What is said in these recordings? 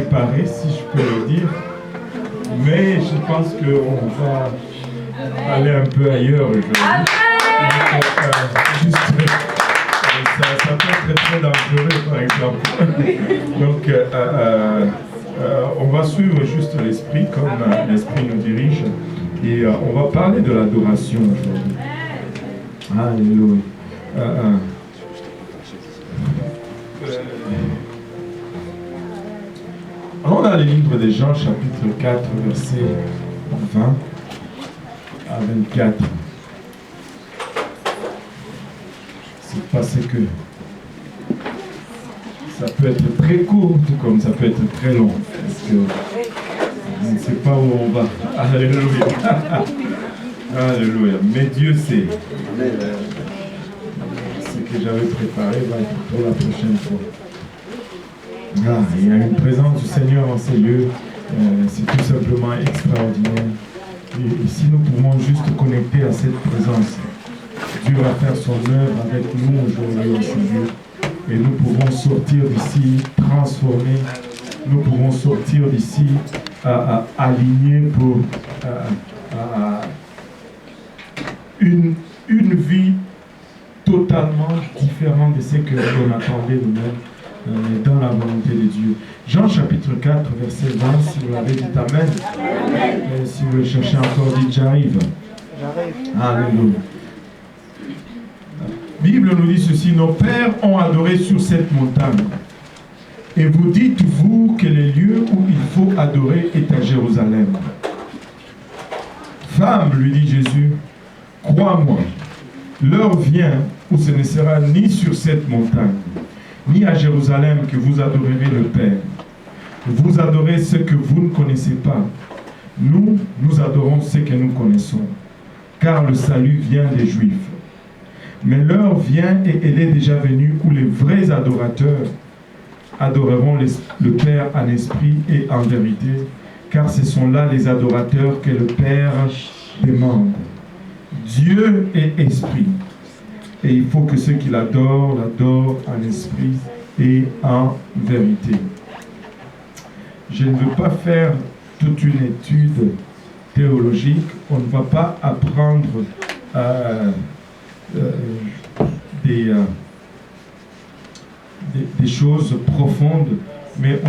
préparé, si je peux le dire. Mais je pense qu'on va aller un peu ailleurs aujourd'hui. Ça peut être très dangereux, par exemple. Donc, on va suivre juste l'esprit, comme l'esprit nous dirige. Et on va parler de l'adoration aujourd'hui. Alléluia. On a le livre de Jean, chapitre 4, verset 20 à 24. C'est parce que ça peut être très court, tout comme ça peut être très long. Parce que je ne sais pas où on va. Alléluia. Alléluia. Mais Dieu sait. Ce que j'avais préparé va être pour la prochaine fois. Ah, il y a une présence du Seigneur en ces lieux. C'est tout simplement extraordinaire. Et si nous pouvons juste connecter à cette présence, Dieu va faire son œuvre avec nous aujourd'hui, Seigneur. Et nous pouvons sortir d'ici transformés. Nous pouvons sortir d'ici alignés pour une vie totalement différente de ce que l'on attendait nous-mêmes dans la volonté de Dieu. Jean chapitre 4, verset 20, si vous l'avez dit Amen. Et si vous le cherchez encore, dites j'arrive. Alléluia. La Bible nous dit ceci, nos pères ont adoré sur cette montagne. Et vous dites, vous, que le lieu où il faut adorer est à Jérusalem. Femme, lui dit Jésus, crois-moi, l'heure vient où ce ne sera ni sur cette montagne, ni à Jérusalem que vous adorerez le Père. Vous adorez ce que vous ne connaissez pas. Nous adorons ce que nous connaissons, car le salut vient des Juifs. Mais l'heure vient et elle est déjà venue où les vrais adorateurs adoreront le Père en esprit et en vérité, car ce sont là les adorateurs que le Père demande. Dieu est esprit, et il faut que ceux qui l'adorent en esprit et en vérité. Je ne veux pas faire toute une étude théologique, on ne va pas apprendre des choses profondes, mais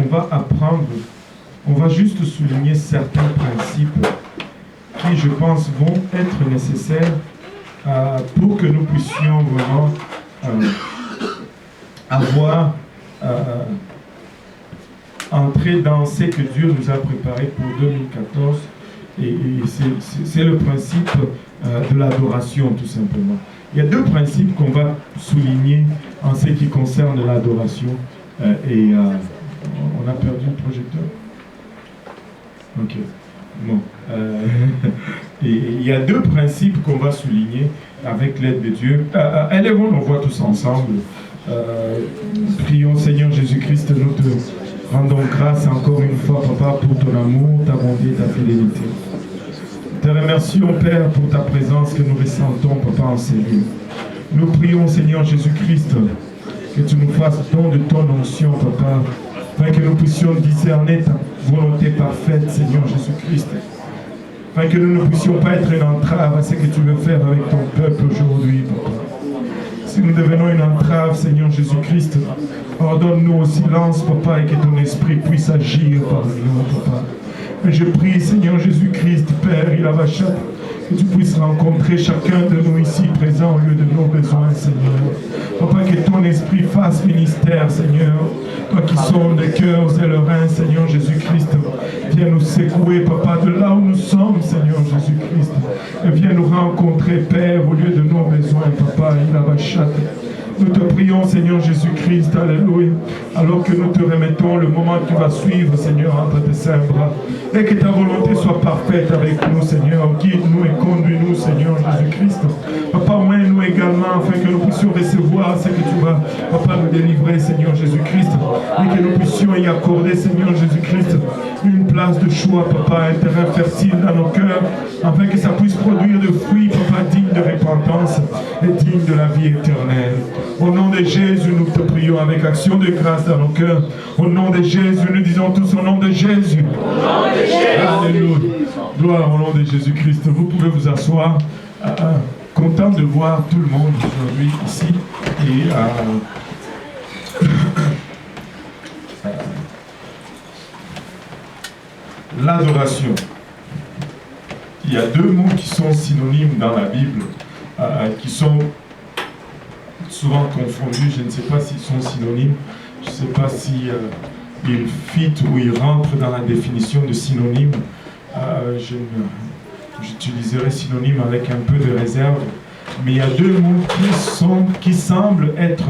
on va juste souligner certains principes qui, je pense, vont être nécessaires pour que nous puissions vraiment entrer dans ce que Dieu nous a préparé pour 2014. Et c'est le principe de l'adoration, tout simplement. Il y a deux principes qu'on va souligner en ce qui concerne l'adoration. On a perdu le projecteur. Ok. Bon. Et il y a deux principes qu'on va souligner avec l'aide de Dieu. Élevons nos voix tous ensemble. Prions, Seigneur Jésus-Christ, nous te rendons grâce encore une fois, Papa, pour ton amour, ta bonté, ta fidélité. Te remercions, Père, pour ta présence que nous ressentons, Papa, en ces lieux. Nous prions, Seigneur Jésus-Christ, que tu nous fasses don de ton onction, Papa, afin que nous puissions discerner ta volonté parfaite, Seigneur Jésus-Christ, afin que nous ne puissions pas être une entrave à ce que tu veux faire avec ton peuple aujourd'hui, Papa. Si nous devenons une entrave, Seigneur Jésus-Christ, ordonne-nous au silence, Papa, et que ton esprit puisse agir par nous, Papa. Mais je prie, Seigneur Jésus-Christ, Père, il avachate, que tu puisses rencontrer chacun de nous ici présents au lieu de nos besoins, Seigneur. Papa, que ton esprit fasse ministère, Seigneur. Toi qui sondes les cœurs et le rein, Seigneur Jésus-Christ, viens nous secouer, Papa, de là où nous sommes, Seigneur Jésus-Christ. Et viens nous rencontrer, Père, au lieu de nos besoins, Papa, il avachate. Nous te prions, Seigneur Jésus-Christ, alléluia, alors que nous te remettons le moment qui va suivre, Seigneur, entre tes saints bras. Et que ta volonté soit parfaite avec nous, Seigneur. Guide-nous et conduis-nous, Seigneur Jésus-Christ. Papa, oins-nous également, afin que nous puissions recevoir ce que tu vas, Papa, nous délivrer, Seigneur Jésus-Christ. Et que nous puissions y accorder, Seigneur Jésus-Christ, une place de choix, Papa, un terrain fertile dans nos cœurs, afin que ça puisse produire de fruits, Papa, dignes de repentance et dignes de la vie éternelle. Au nom de Jésus, nous te prions avec action de grâce dans nos cœurs. Au nom de Jésus, nous disons tous au nom de Jésus. Alléluia. Gloire au nom de Jésus-Christ. Vous pouvez vous asseoir. Content de voir tout le monde aujourd'hui ici. Et l'adoration. Il y a deux mots qui sont synonymes dans la Bible, qui sont souvent confondus. Je ne sais pas s'ils sont synonymes. Je ne sais pas si ils fit ou ils rentrent dans la définition de synonyme. J'utiliserai synonyme avec un peu de réserve. Mais il y a deux mots qui semblent être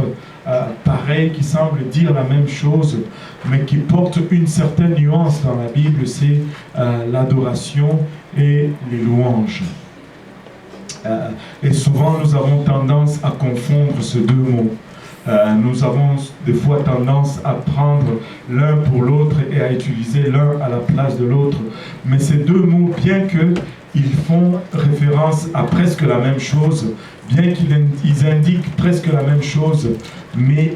pareils, qui semblent dire la même chose, mais qui portent une certaine nuance dans la Bible, c'est l'adoration et les louanges. Et souvent, nous avons tendance à confondre ces deux mots. Nous avons des fois tendance à prendre l'un pour l'autre et à utiliser l'un à la place de l'autre. Mais ces deux mots, bien qu'ils font référence à presque la même chose, bien qu'ils indiquent presque la même chose, mais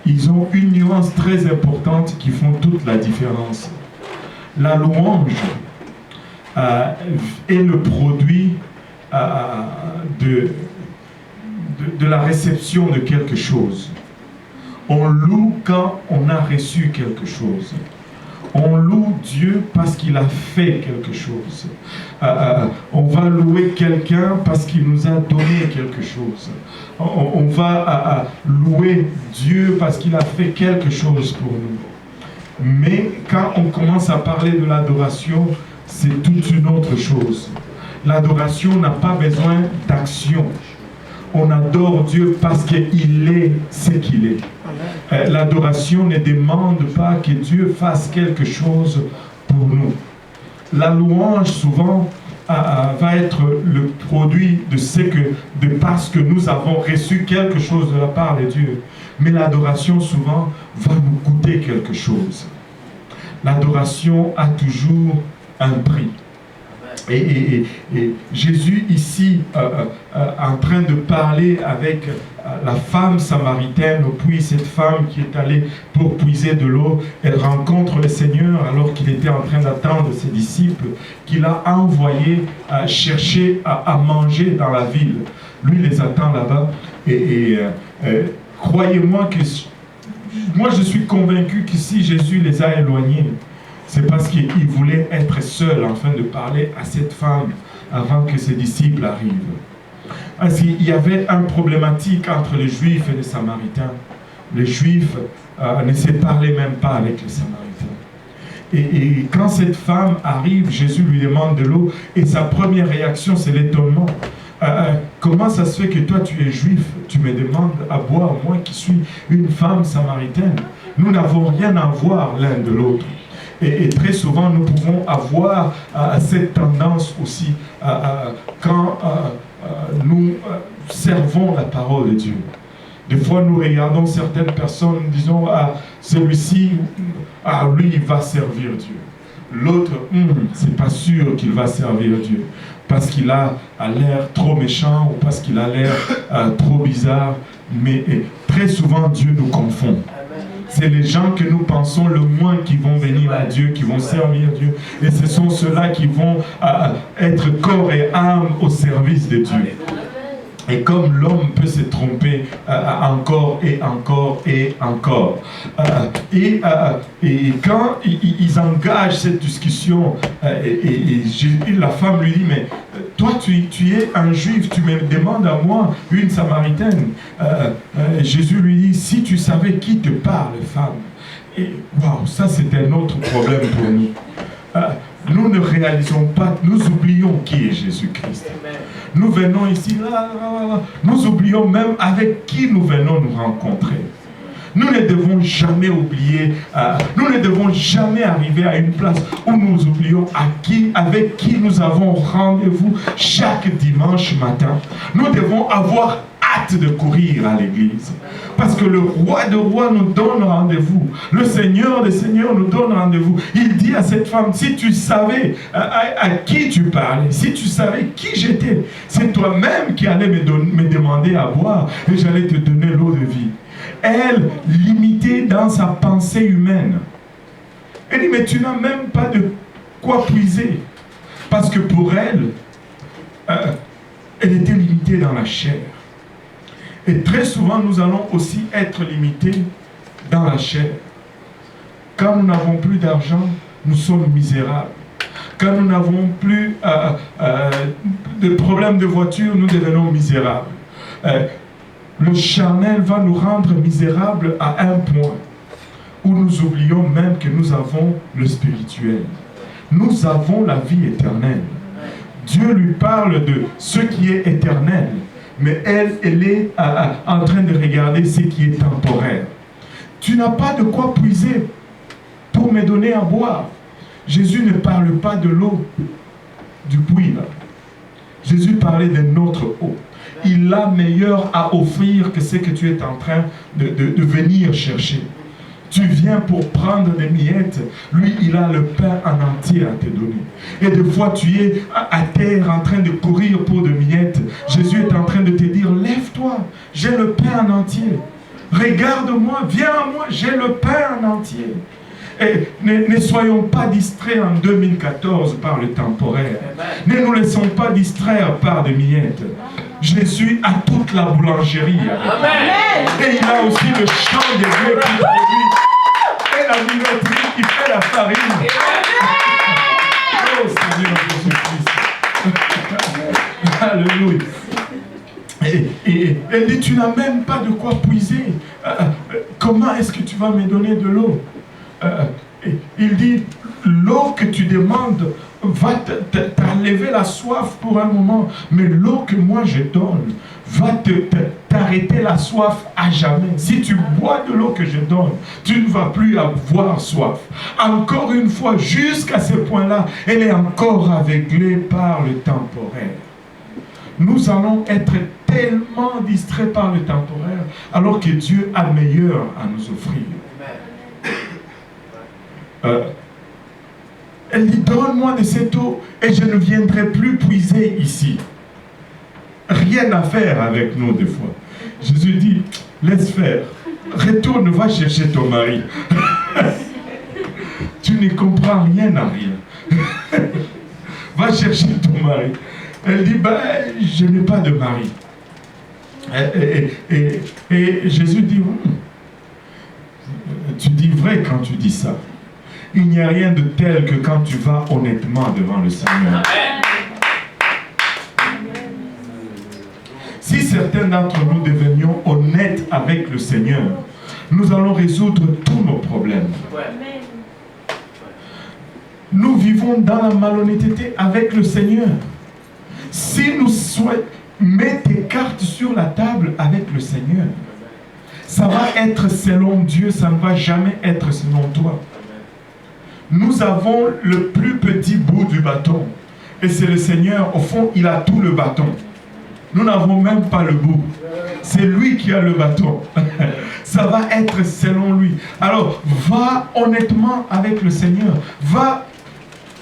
ils ont une nuance très importante qui font toute la différence. La louange est le produit de la réception de quelque chose. On loue quand on a reçu quelque chose. On loue Dieu parce qu'il a fait quelque chose. On va louer quelqu'un parce qu'il nous a donné quelque chose. On va louer Dieu parce qu'il a fait quelque chose pour nous. Mais quand on commence à parler de l'adoration, c'est toute une autre chose. L'adoration n'a pas besoin d'action. On adore Dieu parce qu'il est ce qu'il est. L'adoration ne demande pas que Dieu fasse quelque chose pour nous. La louange, souvent, va être le produit de parce que nous avons reçu quelque chose de la part de Dieu. Mais l'adoration, souvent, va nous coûter quelque chose. L'adoration a toujours un prix. Et Jésus ici, en train de parler avec la femme samaritaine au puits, cette femme qui est allée pour puiser de l'eau, elle rencontre le Seigneur alors qu'il était en train d'attendre ses disciples, qu'il a envoyé chercher à manger dans la ville. Lui les attend là-bas et croyez-moi que moi je suis convaincu que si Jésus les a éloignés, c'est parce qu'il voulait être seul afin de parler à cette femme avant que ses disciples arrivent. Ainsi, il y avait une problématique entre les Juifs et les Samaritains. Les Juifs ne se parlaient même pas avec les Samaritains. Et quand cette femme arrive, Jésus lui demande de l'eau et sa première réaction, c'est l'étonnement. Comment ça se fait que toi tu es juif, tu me demandes à boire, moi qui suis une femme samaritaine? Nous n'avons rien à voir l'un de l'autre. Et très souvent, nous pouvons avoir cette tendance aussi quand nous servons la parole de Dieu. Des fois, nous regardons certaines personnes, disons, celui-ci, lui, il va servir Dieu. L'autre, c'est pas sûr qu'il va servir Dieu. Parce qu'il a l'air trop méchant ou parce qu'il a l'air trop bizarre. Mais très souvent, Dieu nous confond. C'est les gens que nous pensons le moins qui vont venir à Dieu, qui vont servir Dieu. Et ce sont ceux-là qui vont être corps et âme au service de Dieu. Et comme l'homme peut se tromper encore et encore et encore. Et quand ils engagent cette discussion, la femme lui dit, mais toi tu es un juif, tu me demandes à moi, une samaritaine. Jésus lui dit, si tu savais qui te parle, femme. Et waouh, ça c'est un autre problème pour nous. Nous ne réalisons pas, nous oublions qui est Jésus-Christ. Nous venons ici, nous oublions même avec qui nous venons nous rencontrer. Nous ne devons jamais oublier, nous ne devons jamais arriver à une place où nous oublions avec qui nous avons rendez-vous chaque dimanche matin. Nous devons avoir hâte de courir à l'église. Parce que le roi de rois nous donne rendez-vous. Le Seigneur des seigneurs nous donne rendez-vous. Il dit à cette femme, si tu savais à qui tu parlais, si tu savais qui j'étais, c'est toi-même qui allais me demander à boire et j'allais te donner l'eau de vie. Elle, limitée dans sa pensée humaine, elle dit, mais tu n'as même pas de quoi puiser. Parce que pour elle, elle était limitée dans la chair. Et très souvent, nous allons aussi être limités dans la chair. Quand nous n'avons plus d'argent, nous sommes misérables. Quand nous n'avons plus de problèmes de voiture, nous devenons misérables. Le charnel va nous rendre misérables à un point où nous oublions même que nous avons le spirituel. Nous avons la vie éternelle. Dieu lui parle de ce qui est éternel, mais elle est en train de regarder ce qui est temporaire. Tu n'as pas de quoi puiser pour me donner à boire. Jésus ne parle pas de l'eau du puits là. Jésus parlait de notre eau. Il a meilleur à offrir que ce que tu es en train de venir chercher. Tu viens pour prendre des miettes. Lui, il a le pain en entier à te donner. Et des fois, tu es à terre en train de courir pour des miettes. Jésus est en train de te dire, lève-toi, j'ai le pain en entier. Regarde-moi, viens à moi, j'ai le pain en entier. Et ne soyons pas distraits en 2014 par le temporaire. Ne nous laissons pas distraire par des miettes. Jésus a toute la boulangerie avec lui. Et il a aussi le champ de Dieu qui produit. Et la minoterie qui fait la farine. Oh Seigneur Jésus-Christ. Alléluia. Et elle dit, tu n'as même pas de quoi puiser. Comment est-ce que tu vas me donner de l'eau? Il dit, l'eau que tu demandes va t'enlever la soif pour un moment, mais l'eau que moi je donne va t'arrêter la soif à jamais. Si tu bois de l'eau que je donne, tu ne vas plus avoir soif. Encore une fois, jusqu'à ce point-là, elle est encore aveuglée par le temporaire. Nous allons être tellement distraits par le temporaire, alors que Dieu a meilleur à nous offrir. Elle dit, donne-moi de cette eau et je ne viendrai plus puiser ici. Rien à faire avec nous des fois. Jésus dit, laisse faire. Retourne, va chercher ton mari. Tu ne comprends rien à rien. Va chercher ton mari. Elle dit, ben, je n'ai pas de mari. Et Jésus dit, tu dis vrai quand tu dis ça. Il n'y a rien de tel que quand tu vas honnêtement devant le Seigneur. Si certains d'entre nous devenions honnêtes avec le Seigneur, nous allons résoudre tous nos problèmes. Nous vivons dans la malhonnêteté avec le Seigneur. Si nous souhaitons mettre tes cartes sur la table avec le Seigneur, ça va être selon Dieu, ça ne va jamais être selon toi. Nous avons le plus petit bout du bâton. Et c'est le Seigneur, au fond, il a tout le bâton. Nous n'avons même pas le bout. C'est lui qui a le bâton. Ça va être selon lui. Alors, va honnêtement avec le Seigneur. Va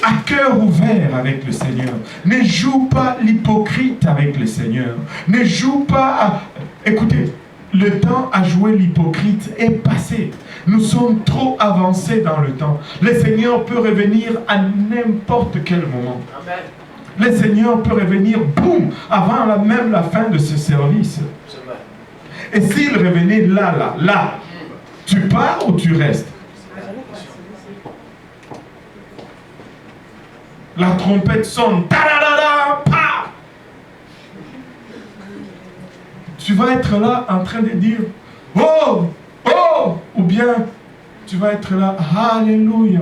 à cœur ouvert avec le Seigneur. Ne joue pas l'hypocrite avec le Seigneur. Ne joue pas à... Écoutez, le temps à jouer l'hypocrite est passé. Nous sommes trop avancés dans le temps. Le Seigneur peut revenir à n'importe quel moment. Amen. Le Seigneur peut revenir, boum, avant même la fin de ce service. Et s'il revenait là, tu pars ou tu restes? La trompette sonne, ta-da-da-da, pa! Tu vas être là en train de dire, oh, oh, ou bien tu vas être là, alléluia,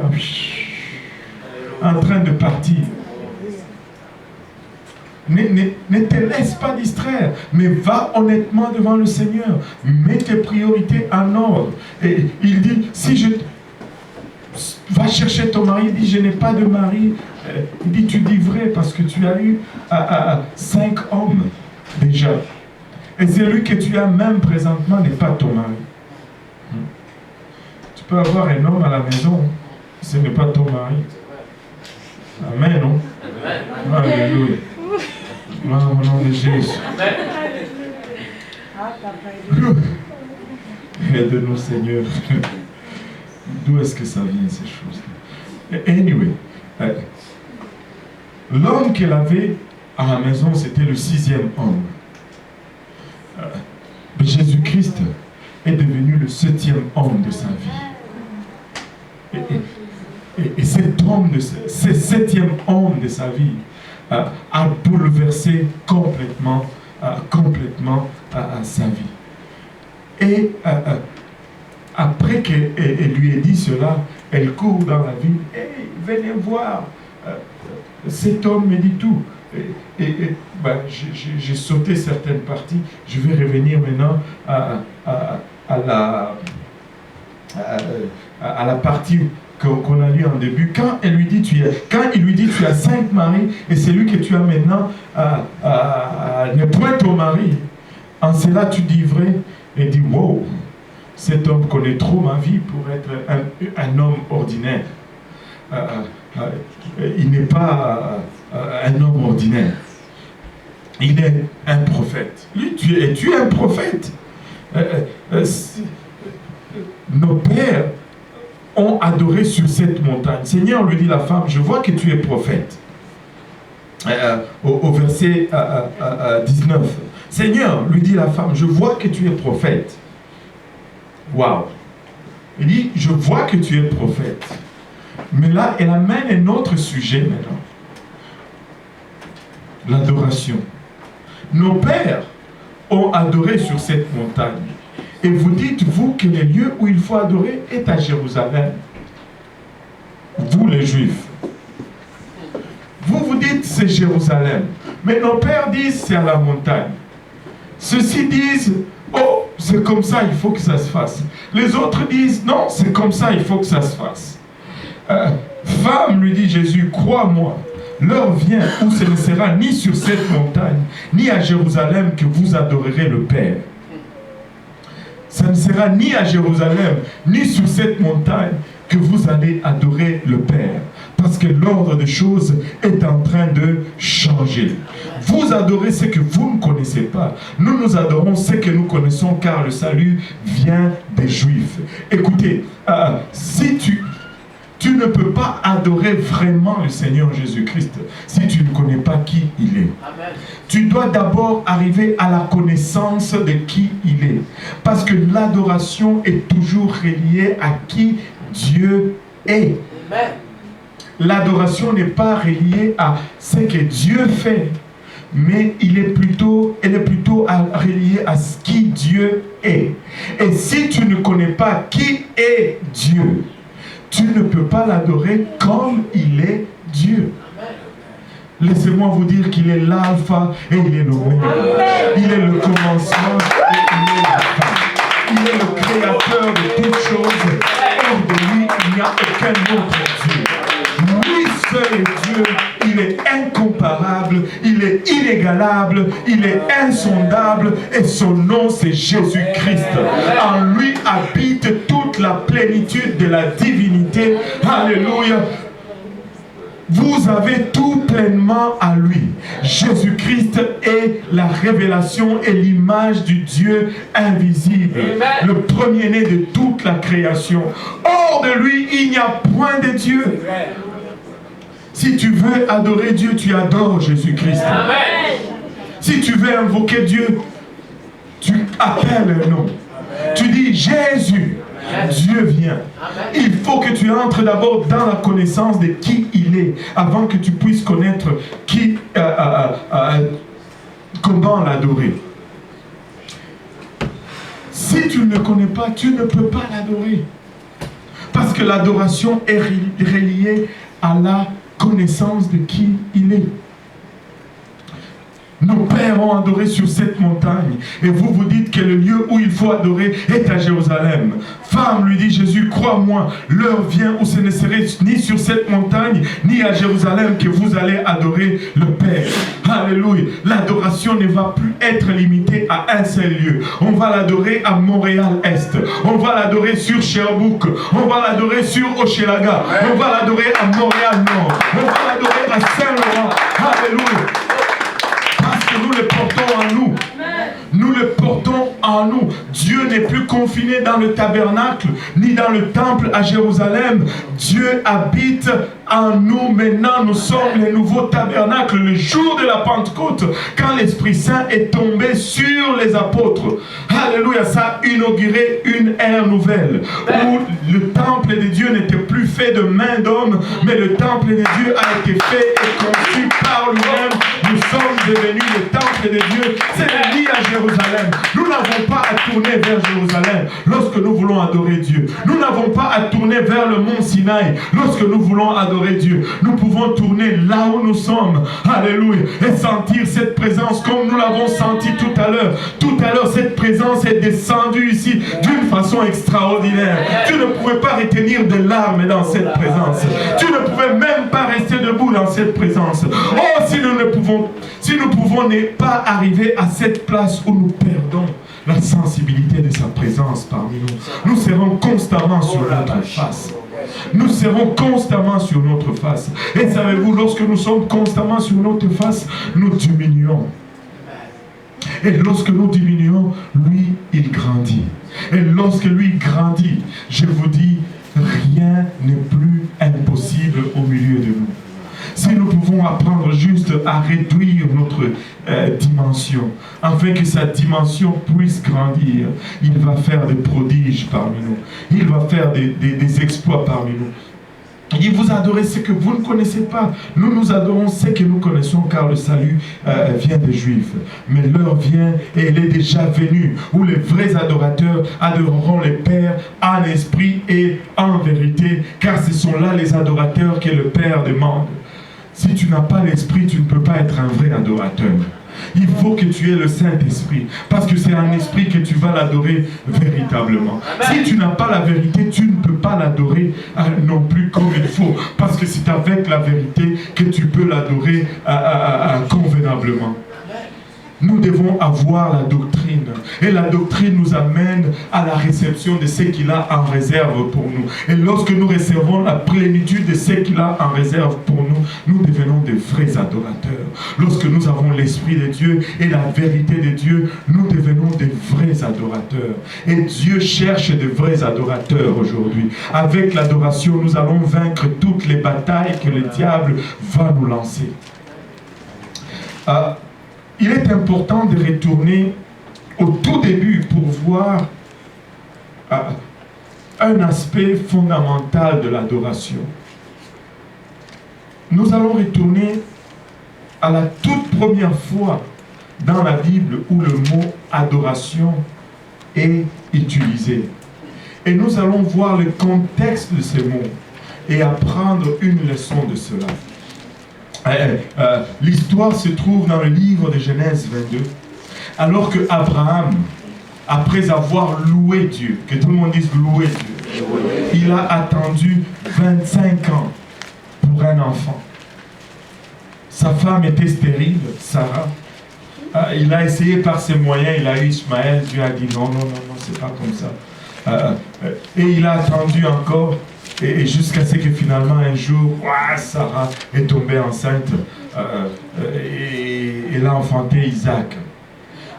en train de partir. Ne te laisse pas distraire, mais va honnêtement devant le Seigneur. Mets tes priorités en ordre. Et il dit, si je... Va chercher ton mari, il dit, je n'ai pas de mari. Il dit, tu dis vrai parce que tu as eu 5 hommes déjà. Et celui que tu as même présentement n'est pas ton mari. Tu peux avoir un homme à la maison, ce n'est pas ton mari. Amen, non? Alléluia. Au nom de Jésus. Aide-nous, Seigneur. D'où est-ce que ça vient, ces choses-là? Anyway, l'homme qu'elle avait à la maison, c'était le 6e homme. Jésus-Christ est devenu le 7e homme de sa vie. Et cet homme, ce 7e homme de sa vie, a bouleversé complètement sa vie. Et après qu'elle lui ait dit cela, elle court dans la ville. « Hey, venez voir, cet homme me dit tout. » J'ai sauté certaines parties. Je vais revenir maintenant à la partie qu'on a lu en début. Quand il lui dit tu as 5 maris et celui que tu as maintenant n'est point ton mari, en cela tu dis vrai. Et dit wow, cet homme connaît trop ma vie pour être un homme ordinaire. Il n'est pas un homme ordinaire. Il est un prophète. Lui, tu es un prophète. Nos pères ont adoré sur cette montagne. Seigneur, lui dit la femme, je vois que tu es prophète. Au verset 19. Seigneur, lui dit la femme, je vois que tu es prophète. Waouh. Il dit, je vois que tu es prophète. Mais là, elle amène un autre sujet maintenant. L'adoration. Nos pères ont adoré sur cette montagne. Et vous dites, vous, que le lieu où il faut adorer est à Jérusalem. Vous, les Juifs. Vous dites, c'est Jérusalem. Mais nos pères disent, c'est à la montagne. Ceux-ci disent, oh, c'est comme ça, il faut que ça se fasse. Les autres disent, non, c'est comme ça, il faut que ça se fasse. Femme, lui dit Jésus, crois-moi, l'heure vient où ce ne sera ni sur cette montagne, ni à Jérusalem que vous adorerez le Père. Ça ne sera ni à Jérusalem, ni sur cette montagne que vous allez adorer le Père. Parce que l'ordre des choses est en train de changer. Vous adorez ce que vous ne connaissez pas. Nous adorons ce que nous connaissons, car le salut vient des Juifs. Écoutez, si tu ne peux pas adorer vraiment le Seigneur Jésus-Christ si tu ne connais pas qui il est. Amen. Tu dois d'abord arriver à la connaissance de qui il est. Parce que l'adoration est toujours reliée à qui Dieu est. Amen. L'adoration n'est pas reliée à ce que Dieu fait, mais elle est plutôt reliée à ce qui Dieu est. Et si tu ne connais pas qui est Dieu, tu ne peux pas l'adorer comme il est Dieu. Laissez-moi vous dire qu'il est l'alpha et il est l'oméga. Il est le commencement et il est la fin. Il est le créateur de toutes choses. Hors de lui, il n'y a aucun autre Dieu. Lui seul est Dieu. Il est incomparable, il est inégalable, il est insondable et son nom c'est Jésus-Christ. En lui habite toute la plénitude de la divinité. Alléluia. Vous avez tout pleinement à lui. Jésus-Christ est la révélation et l'image du Dieu invisible. Amen. Le premier-né de toute la création. Hors de lui, il n'y a point de Dieu. Si tu veux adorer Dieu, tu adores Jésus-Christ. Si tu veux invoquer Dieu, tu appelles un nom. Tu dis Jésus. Dieu vient. Il faut que tu entres d'abord dans la connaissance de qui il est avant que tu puisses connaître comment l'adorer. Si tu ne le connais pas, tu ne peux pas l'adorer. Parce que l'adoration est reliée à la connaissance de qui il est. Nos pères ont adoré sur cette montagne. Et vous vous dites que le lieu où il faut adorer est à Jérusalem. Femme, lui dit Jésus, crois-moi, l'heure vient où ce ne serait ni sur cette montagne, ni à Jérusalem que vous allez adorer le Père. Alléluia. L'adoration ne va plus être limitée à un seul lieu. On va l'adorer à Montréal-Est. On va l'adorer sur Sherbrooke. On va l'adorer sur Hochelaga. On va l'adorer à Montréal-Nord. On va l'adorer à Saint-Laurent. Alléluia. Nous le portons en nous. Nous le portons en nous. Dieu n'est plus confiné dans le tabernacle, ni dans le temple à Jérusalem. Dieu habite en nous. Maintenant, nous sommes les nouveaux tabernacles. Le jour de la Pentecôte, quand l'Esprit Saint est tombé sur les apôtres, alléluia, ça a inauguré une ère nouvelle, où le temple de Dieu n'était plus fait de main d'homme, mais le temple de Dieu a été fait et conçu par lui-même. Nous sommes devenus le temple de Dieu. C'est le lit à Jérusalem. Nous n'avons pas à tourner vers Jérusalem lorsque nous voulons adorer Dieu. Nous n'avons pas à tourner vers le mont Sinaï lorsque nous voulons adorer Dieu. Nous pouvons tourner là où nous sommes. Alléluia. Et sentir cette présence comme nous l'avons senti tout à l'heure. Tout à l'heure, cette présence est descendue ici d'une façon extraordinaire. Tu ne pouvais pas retenir des larmes dans cette présence. Tu ne pouvais même pas rester debout dans cette présence. Oh, si nous pouvons ne pas arriver à cette place où nous perdons la sensibilité de sa présence parmi nous, nous serons constamment sur notre face. Nous serons constamment sur notre face. Et savez-vous, lorsque nous sommes constamment sur notre face, nous diminuons. Et lorsque nous diminuons, lui, il grandit. Et lorsque lui grandit, je vous dis, rien n'est plus impossible au milieu de nous. Si nous pouvons apprendre juste à réduire notre dimension, afin que sa dimension puisse grandir, il va faire des prodiges parmi nous. Il va faire des exploits parmi nous. Il dit, vous adorez ce que vous ne connaissez pas. Nous, nous adorons ce que nous connaissons, car le salut vient des Juifs. Mais l'heure vient, et elle est déjà venue, où les vrais adorateurs adoreront les Pères en esprit et en vérité, car ce sont là les adorateurs que le Père demande. Si tu n'as pas l'esprit, tu ne peux pas être un vrai adorateur. Il faut que tu aies le Saint-Esprit, parce que c'est en esprit que tu vas l'adorer véritablement. Si tu n'as pas la vérité, tu ne peux pas l'adorer non plus comme il faut, parce que c'est avec la vérité que tu peux l'adorer convenablement. Nous devons avoir la doctrine. Et la doctrine nous amène à la réception de ce qu'il a en réserve pour nous. Et lorsque nous recevons la plénitude de ce qu'il a en réserve pour nous, nous devenons des vrais adorateurs. Lorsque nous avons l'Esprit de Dieu et la vérité de Dieu, nous devenons des vrais adorateurs. Et Dieu cherche des vrais adorateurs aujourd'hui. Avec l'adoration, nous allons vaincre toutes les batailles que le diable va nous lancer. Il est important de retourner au tout début pour voir un aspect fondamental de l'adoration. Nous allons retourner à la toute première fois dans la Bible où le mot adoration est utilisé. Et nous allons voir le contexte de ces mots et apprendre une leçon de cela. L'histoire se trouve dans le livre de Genèse 22. Alors que Abraham, après avoir loué Dieu, que tout le monde dise louer Dieu, il a attendu 25 ans pour un enfant. Sa femme était stérile, Sarah. Il a essayé par ses moyens, il a eu Ismaël. Dieu a dit non, c'est pas comme ça. Et il a attendu encore. Et jusqu'à ce que finalement un jour, Sarah est tombée enceinte et elle a enfanté Isaac.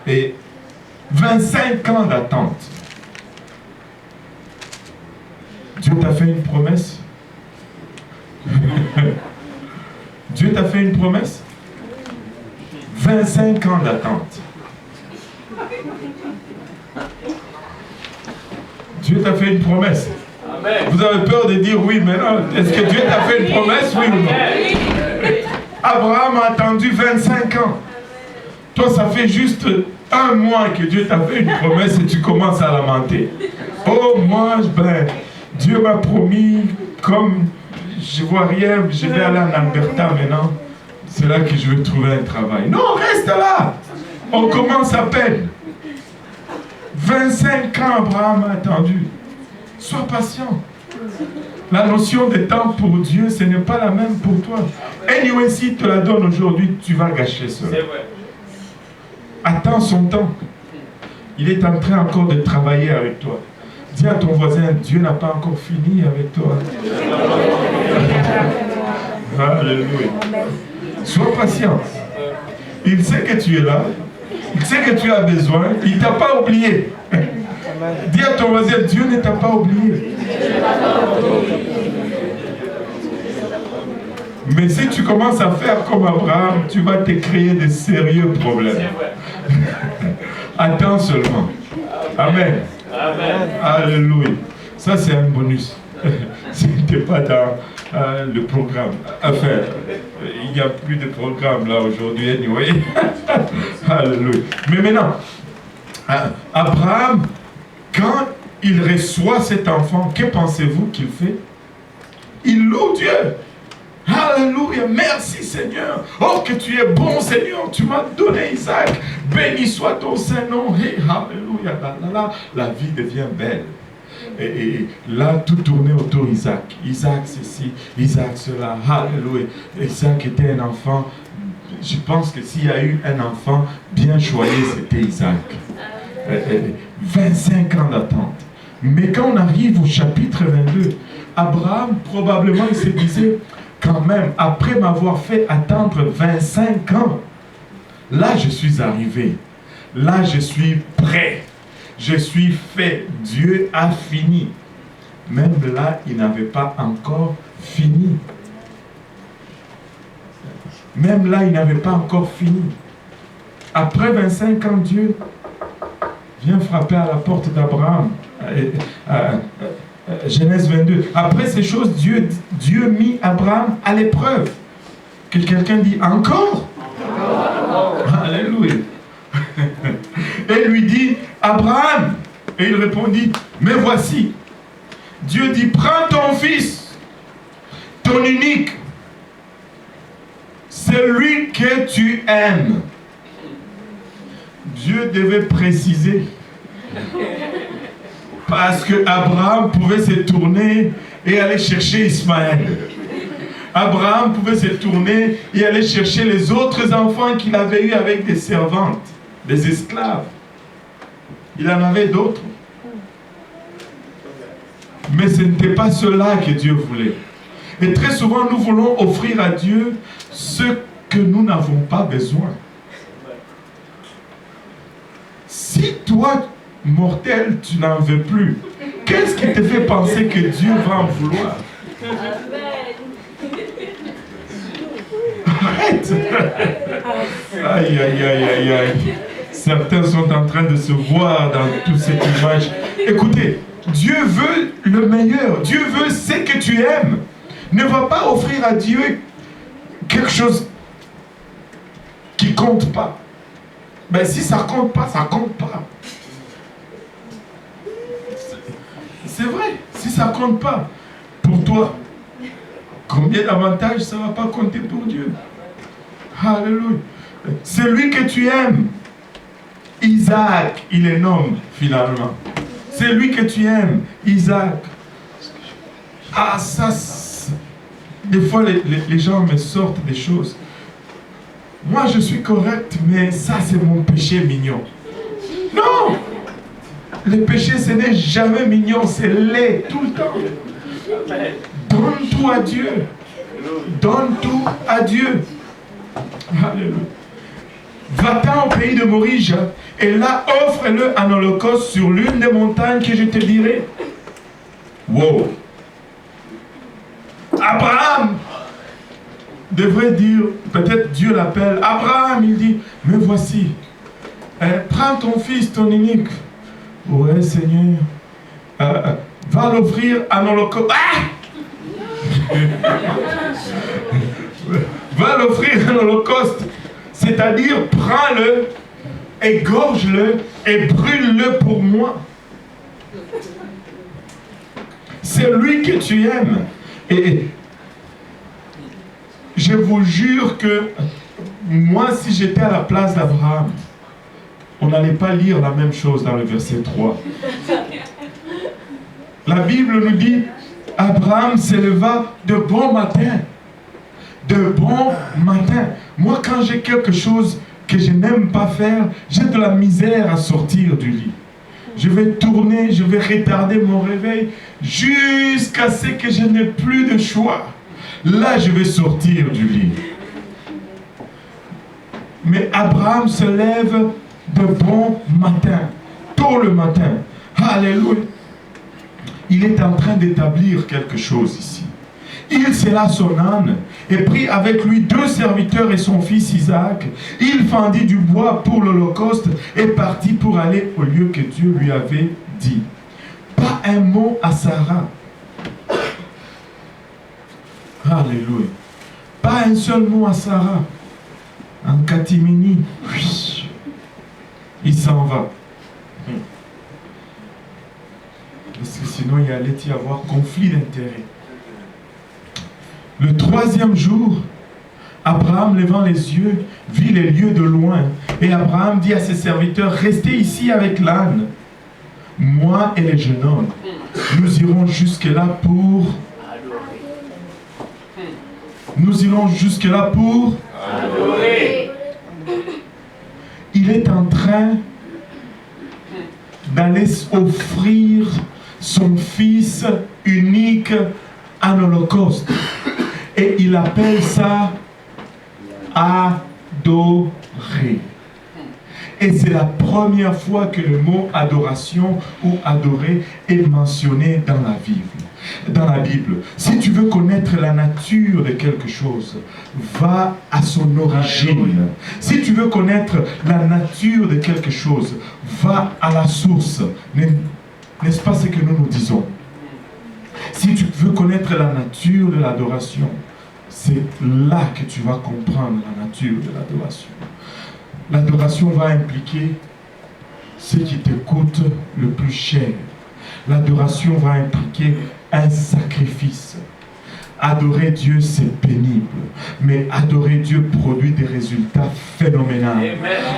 Et 25 ans d'attente. Dieu t'a fait une promesse. Dieu t'a fait une promesse. 25 ans d'attente. Dieu t'a fait une promesse. Vous avez peur de dire oui, mais non. Est-ce que Dieu t'a fait une promesse, oui ou non? Abraham a attendu 25 ans. Toi, ça fait juste un mois que Dieu t'a fait une promesse et tu commences à lamenter. Oh, moi, Dieu m'a promis, comme je vois rien, je vais aller en Alberta maintenant. c'est là que je vais trouver un travail. Non, reste là. On commence à peine. 25 ans, Abraham a attendu. Sois patient. La notion de temps pour Dieu, ce n'est pas la même pour toi. Anyway, s'il te la donne aujourd'hui, tu vas gâcher cela. Attends son temps. Il est en train encore de travailler avec toi. Dis à ton voisin, Dieu n'a pas encore fini avec toi. Alléluia. Sois patient. Il sait que tu es là. Il sait que tu as besoin. Il ne t'a pas oublié. Dis à ton voisin, Dieu ne t'a pas oublié. Mais si tu commences à faire comme Abraham, tu vas te créer de sérieux problèmes. Attends seulement. Amen. Amen. Alléluia. Ça, c'est un bonus. Ce n'était pas dans le programme. Enfin, il n'y a plus de programme là aujourd'hui, anyway. Alléluia. Mais maintenant, Abraham, quand il reçoit cet enfant, que pensez-vous qu'il fait? Il loue Dieu. Alléluia, merci Seigneur. Oh, que tu es bon Seigneur, tu m'as donné Isaac. Béni soit ton Saint-Nom. Hey, alléluia, la vie devient belle. Et là, tout tournait autour d'Isaac. Isaac ceci, Isaac cela. Alléluia. Isaac était un enfant. Je pense que s'il y a eu un enfant bien choyé, c'était Isaac. 25 ans d'attente. Mais quand on arrive au chapitre 22, Abraham, probablement, il se disait, quand même, après m'avoir fait attendre 25 ans, là, je suis arrivé. Là, je suis prêt. Je suis fait. Dieu a fini. Même là, il n'avait pas encore fini. Même là, il n'avait pas encore fini. Après 25 ans, Dieu vient frapper à la porte d'Abraham. Genèse 22. Après ces choses, Dieu mit Abraham à l'épreuve. Que quelqu'un dit encore? Alléluia. Et lui dit, Abraham. Et il répondit, mais voici. Dieu dit, prends ton fils, ton unique, celui que tu aimes. Dieu devait préciser. Parce que Abraham pouvait se tourner et aller chercher Ismaël. Abraham pouvait se tourner et aller chercher les autres enfants qu'il avait eus avec des servantes, des esclaves. Il en avait d'autres. Mais ce n'était pas cela que Dieu voulait. Et très souvent, nous voulons offrir à Dieu ce que nous n'avons pas besoin. Si toi, mortel, tu n'en veux plus, qu'est-ce qui te fait penser que Dieu va en vouloir? Arrête! Aïe, aïe, aïe, aïe, aïe. Certains sont en train de se voir dans toute cette image. Écoutez, Dieu veut le meilleur. Dieu veut ce que tu aimes. Ne va pas offrir à Dieu quelque chose qui ne compte pas. Mais si ça ne compte pas, ça ne compte pas. C'est vrai, si ça ne compte pas pour toi, combien d'avantages ça ne va pas compter pour Dieu? Alléluia. C'est lui que tu aimes. Isaac, il est nomme finalement. C'est lui que tu aimes, Isaac. Ah, ça, des fois les gens me sortent des choses. Moi je suis correct, mais ça c'est mon péché mignon. Non! Le péché ce n'est jamais mignon, c'est laid tout le temps. Donne tout à Dieu. Donne tout à Dieu. Alléluia. Va-t'en au pays de Morija et là offre-le en holocauste sur l'une des montagnes que je te dirai. Wow! Abraham devrait dire, peut-être Dieu l'appelle, Abraham, il dit, mais voici, prends ton fils, ton unique. Ouais, Seigneur, va l'offrir en holocauste. Ah! Va l'offrir en holocauste. C'est-à-dire, prends-le, égorge-le et brûle-le pour moi. C'est lui que tu aimes. Et je vous jure que moi, si j'étais à la place d'Abraham, on n'allait pas lire la même chose dans le verset 3. La Bible nous dit, Abraham s'éleva de bon matin. De bon matin. Moi, quand j'ai quelque chose que je n'aime pas faire, j'ai de la misère à sortir du lit. Je vais tourner, je vais retarder mon réveil jusqu'à ce que je n'ai plus de choix. Là, je vais sortir du lit. Mais Abraham se lève de bon matin, tôt le matin. Alléluia. Il est en train d'établir quelque chose ici. Il sella son âne et prit avec lui 2 serviteurs et son fils Isaac. Il fendit du bois pour l'holocauste et partit pour aller au lieu que Dieu lui avait dit. Pas un mot à Sarah. Alléluia. Pas un seul mot à Sarah. En catimini, il s'en va. Parce que sinon il allait y avoir conflit d'intérêts. Le 3e jour, Abraham, levant les yeux, vit les lieux de loin. Et Abraham dit à ses serviteurs, restez ici avec l'âne. Moi et les jeunes hommes, nous irons jusque-là pour... Nous irons jusque-là pour... Adorer. Il est en train d'aller offrir son fils unique en holocauste. Et il appelle ça adorer. Et c'est la première fois que le mot adoration ou adorer est mentionné dans la Bible. Si tu veux connaître la nature de quelque chose, va à son origine. Si tu veux connaître la nature de quelque chose, va à la source. N'est-ce pas ce que nous disons? Si tu veux connaître la nature de l'adoration, c'est là que tu vas comprendre la nature de l'adoration. L'adoration va impliquer ce qui te coûte le plus cher. L'adoration va impliquer un sacrifice. Adorer Dieu, c'est pénible. Mais adorer Dieu produit des résultats phénoménaux.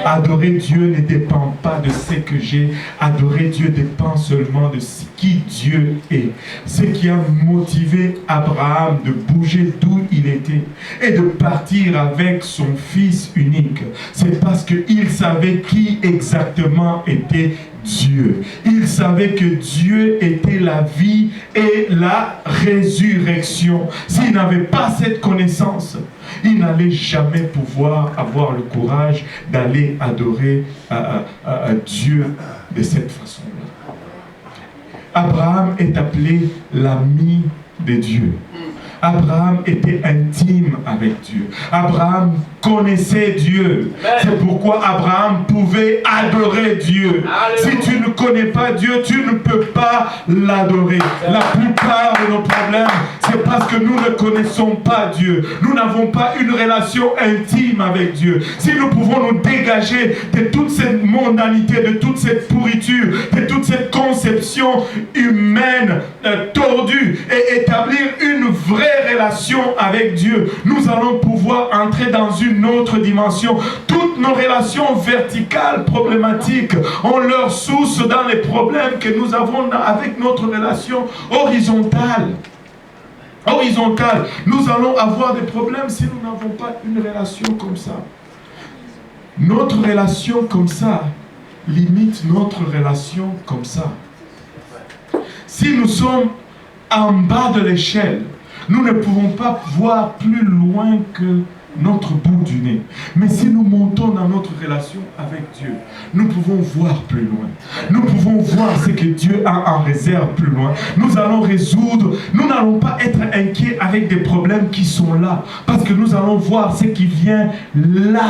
Adorer Dieu ne dépend pas de ce que j'ai. Adorer Dieu dépend seulement de qui Dieu est. Ce qui a motivé Abraham de bouger d'où il était et de partir avec son fils unique, c'est parce qu'il savait qui exactement était Dieu. Il savait que Dieu était la vie et la résurrection. S'il n'avait pas cette connaissance, il n'allait jamais pouvoir avoir le courage d'aller adorer Dieu de cette façon-là. Abraham est appelé l'ami de Dieu. Abraham était intime avec Dieu. Abraham connaissait Dieu. C'est pourquoi Abraham pouvait adorer Dieu. Si tu ne connais pas Dieu, tu ne peux pas l'adorer. La plupart de nos problèmes, c'est parce que nous ne connaissons pas Dieu. Nous n'avons pas une relation intime avec Dieu. Si nous pouvons nous dégager de toute cette mondanité, de toute cette pourriture, de toute cette conception humaine tordue et établir une vraie relation avec Dieu, nous allons pouvoir entrer dans une autre dimension. Toutes nos relations verticales problématiques ont leur source dans les problèmes que nous avons avec notre relation horizontale. Nous allons avoir des problèmes si nous n'avons pas une relation comme ça. Notre relation comme ça limite notre relation comme ça. Si nous sommes en bas de l'échelle, nous ne pouvons pas voir plus loin que notre bout du nez. Mais si nous montons dans notre relation avec Dieu, nous pouvons voir plus loin. Nous pouvons voir ce que Dieu a en réserve plus loin. Nous allons résoudre, nous n'allons pas être inquiets avec des problèmes qui sont là, parce que nous allons voir ce qui vient là.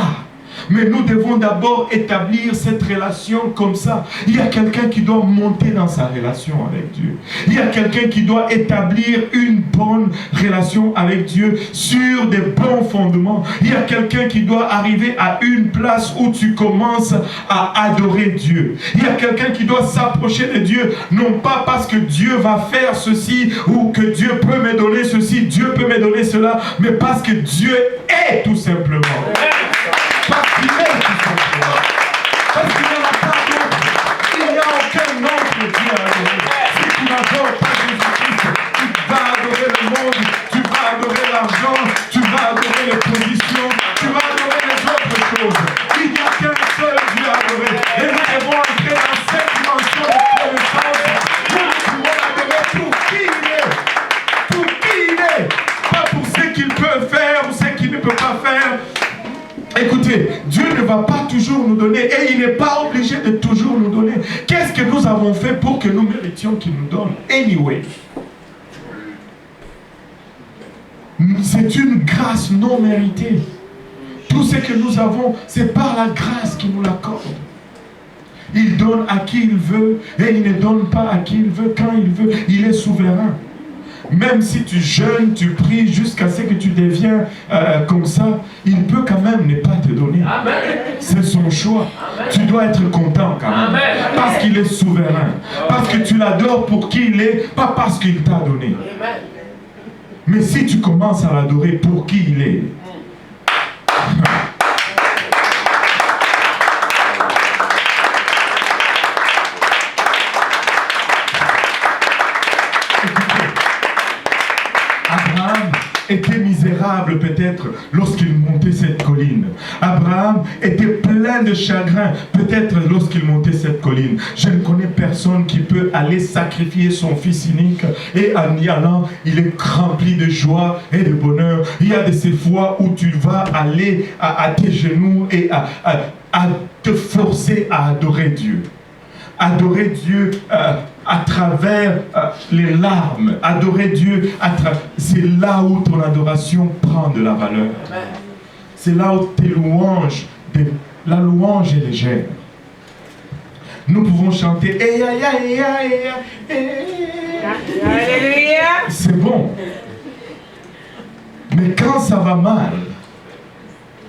Mais nous devons d'abord établir cette relation comme ça. Il y a quelqu'un qui doit monter dans sa relation avec Dieu. Il y a quelqu'un qui doit établir une bonne relation avec Dieu sur des bons fondements. Il y a quelqu'un qui doit arriver à une place où tu commences à adorer Dieu. Il y a quelqu'un qui doit s'approcher de Dieu, non pas parce que Dieu va faire ceci ou que Dieu peut me donner ceci, Dieu peut peux me donner cela, mais parce que Dieu est tout simplement. Parce qu'il est tout simplement. Parce qu'il n'y en a pas d'autre. Il n'y a aucun autre Dieu à adorer. Si tu n'adores pas Jésus-Christ, tu vas adorer le monde, tu vas adorer l'argent, tu vas adorer les positions, tu vas adorer les autres choses. Il n'y a qu'un seul Dieu à adorer. Et nous devons entrer dans cette dimension de connaissance. Nous pouvons adorer pour qui il est. Pour qui il est. Pas pour ce qu'il peut faire ou ce qu'il ne peut pas faire. Écoutez, Dieu ne va pas toujours nous donner et il n'est pas obligé de toujours nous donner. Qu'est-ce que nous avons fait pour que nous méritions qu'il nous donne? Anyway. C'est une grâce non méritée. Tout ce que nous avons, c'est par la grâce qu'il nous l'accorde. Il donne à qui il veut et il ne donne pas à qui il veut quand il veut. Il est souverain. Même si tu jeûnes, tu pries jusqu'à ce que tu deviens comme ça, il peut quand même ne pas te donner. C'est son choix. Amen. Tu dois être content quand même. Amen. Parce qu'il est souverain. Parce que tu l'adores pour qui il est, pas parce qu'il t'a donné. Amen. Mais si tu commences à l'adorer pour qui il est, était misérable peut-être lorsqu'il montait cette colline. Abraham était plein de chagrin peut-être lorsqu'il montait cette colline. Je ne connais personne qui peut aller sacrifier son fils unique et en y allant, il est rempli de joie et de bonheur. Il y a de ces fois où tu vas aller à tes genoux et à te forcer à adorer Dieu. Adorer Dieu à travers les larmes. Adorer Dieu, c'est là où ton adoration prend de la valeur. C'est là où tes louanges, la louange est légère. Nous pouvons chanter c'est bon. Mais quand ça va mal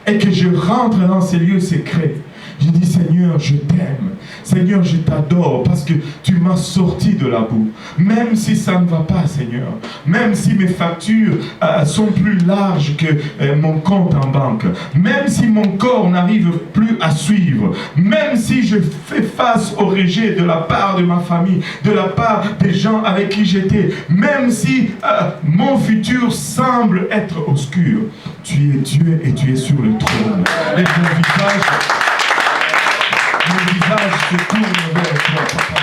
et que je rentre dans ces lieux secrets, je dis Seigneur, je t'aime. Seigneur, je t'adore parce que tu m'as sorti de la boue. Même si ça ne va pas, Seigneur. Même si mes factures sont plus larges que mon compte en banque. Même si mon corps n'arrive plus à suivre. Même si je fais face au rejet de la part de ma famille, de la part des gens avec qui j'étais. Même si mon futur semble être obscur. Tu es Dieu et tu es sur le trône. Et mon visage se tourne vers toi, papa.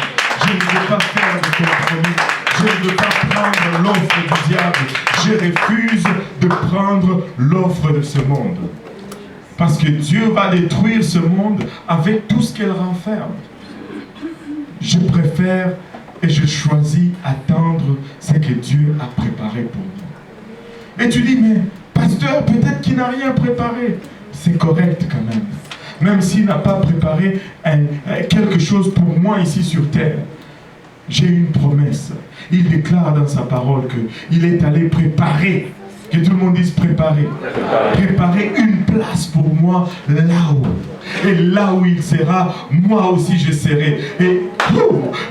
Je ne veux pas faire de compromis. Je ne veux pas prendre l'offre du diable. Je refuse de prendre l'offre de ce monde. Parce que Dieu va détruire ce monde avec tout ce qu'elle renferme. Je préfère et je choisis attendre ce que Dieu a préparé pour nous. Et tu dis, mais pasteur, peut-être qu'il n'a rien préparé. C'est correct quand même. Même s'il n'a pas préparé quelque chose pour moi ici sur terre. J'ai une promesse. Il déclare dans sa parole qu'il est allé préparer. Que tout le monde dise préparer. Préparer une place pour moi là-haut. Et là où il sera, moi aussi je serai. Et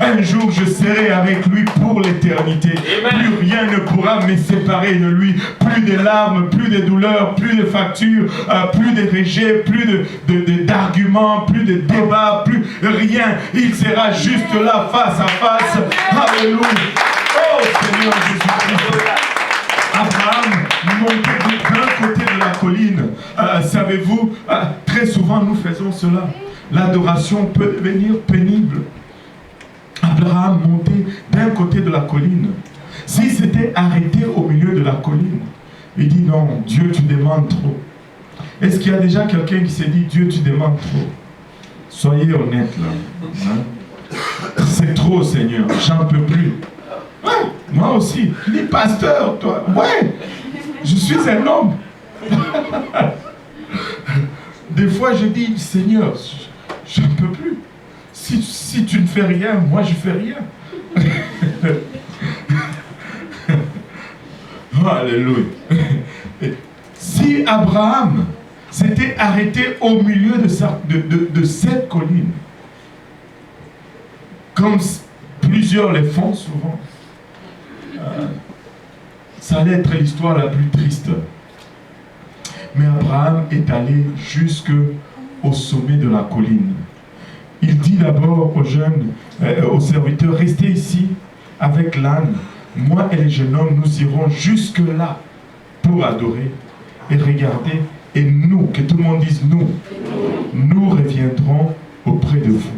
un jour je serai avec lui pour l'éternité. Plus rien ne pourra me séparer de lui. Plus de larmes, plus de douleurs, plus de factures, plus de rejets, plus d'arguments, plus de débats, plus rien. Il sera juste là face à face. Alléluia. Oh Seigneur Jésus-Christ. Abraham montait d'un côté de la colline. Savez-vous, très souvent nous faisons cela. L'adoration peut devenir pénible. Abraham montait d'un côté de la colline. S'il s'était arrêté au milieu de la colline, il dit non, Dieu tu demandes trop. Est-ce qu'il y a déjà quelqu'un qui s'est dit Dieu tu demandes trop? Soyez honnête là. Hein? C'est trop Seigneur, j'en peux plus. Ouais, moi aussi. Je dis, pasteur, toi, ouais, je suis un homme. Des fois, je dis, Seigneur, je ne peux plus. Si tu ne fais rien, moi, je ne fais rien. Oh, alléluia. Si Abraham s'était arrêté au milieu de cette colline, comme plusieurs le font souvent, ça allait être l'histoire la plus triste. Mais Abraham est allé jusqu'au sommet de la colline. Il dit d'abord aux jeunes, aux serviteurs, restez ici avec l'âne. Moi et les jeunes hommes, nous irons jusque là pour adorer et regarder. Et nous, que tout le monde dise nous reviendrons auprès de vous.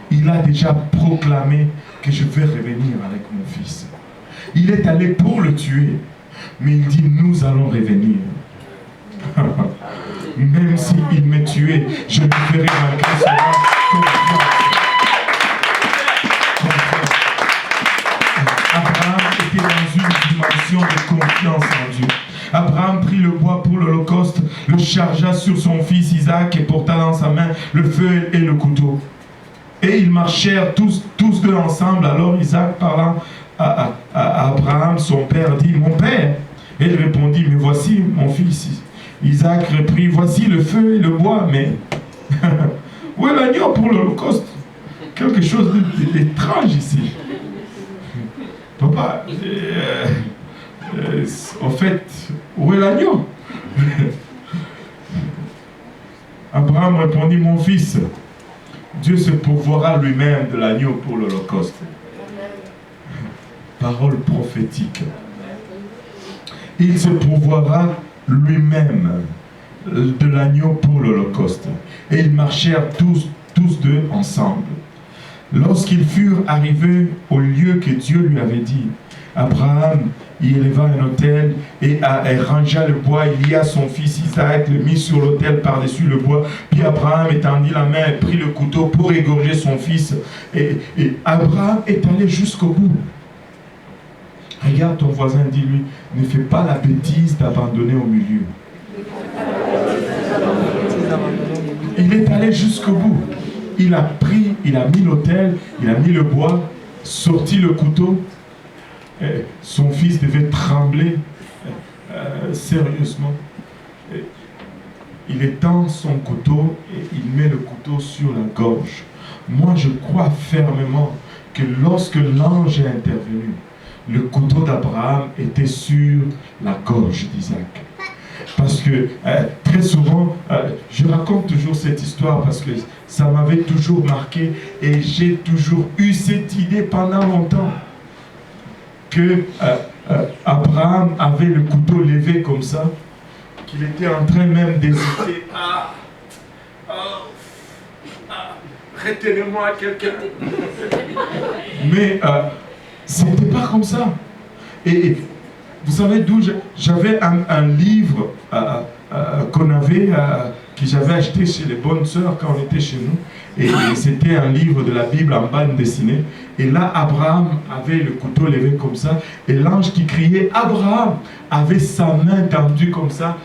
Il a déjà proclamé que je vais revenir avec mon fils. Il est allé pour le tuer, mais il dit nous allons revenir. Même s'il m'est tué, je lui ferai malgré cela confiance. Abraham était dans une dimension de confiance en Dieu. Abraham prit le bois pour l'Holocauste, le chargea sur son fils Isaac et porta dans sa main le feu et le couteau. Et ils marchèrent tous deux ensemble. Alors Isaac parlant à Abraham, son père, dit « Mon père !» Et il répondit « Mais voici mon fils. » Isaac reprit « Voici le feu et le bois, mais où est l'agneau pour l'Holocauste ?» Quelque chose d'étrange ici. Papa, en fait, où est l'agneau? Abraham répondit, mon fils, Dieu se pourvoira lui-même de l'agneau pour l'Holocauste. Parole prophétique. Il se pourvoira lui-même de l'agneau pour l'Holocauste. Et ils marchèrent tous deux ensemble. Lorsqu'ils furent arrivés au lieu que Dieu lui avait dit, Abraham y éleva un autel et rangea le bois, il lia son fils Isaac, le mit sur l'autel par-dessus le bois, puis Abraham étendit la main et prit le couteau pour égorger son fils. Et Abraham est allé jusqu'au bout. Regarde ton voisin, dis-lui, ne fais pas la bêtise d'abandonner au milieu. Il est allé jusqu'au bout. Il a mis l'autel, il a mis le bois, sorti le couteau. Et son fils devait trembler sérieusement. Et il étend son couteau et il met le couteau sur la gorge. Moi, je crois fermement que lorsque l'ange est intervenu, le couteau d'Abraham était sur la gorge d'Isaac. Parce que très souvent, je raconte toujours cette histoire parce que ça m'avait toujours marqué et j'ai toujours eu cette idée pendant longtemps que Abraham avait le couteau levé comme ça, qu'il était en train même d'hésiter. Retenez-moi quelqu'un. Mais c'était pas comme ça. Et vous savez d'où j'avais un livre que j'avais acheté chez les bonnes sœurs quand on était chez nous. Et c'était un livre de la Bible en bande dessinée. Et là, Abraham avait le couteau levé comme ça. Et l'ange qui criait, Abraham, avait sa main tendue comme ça,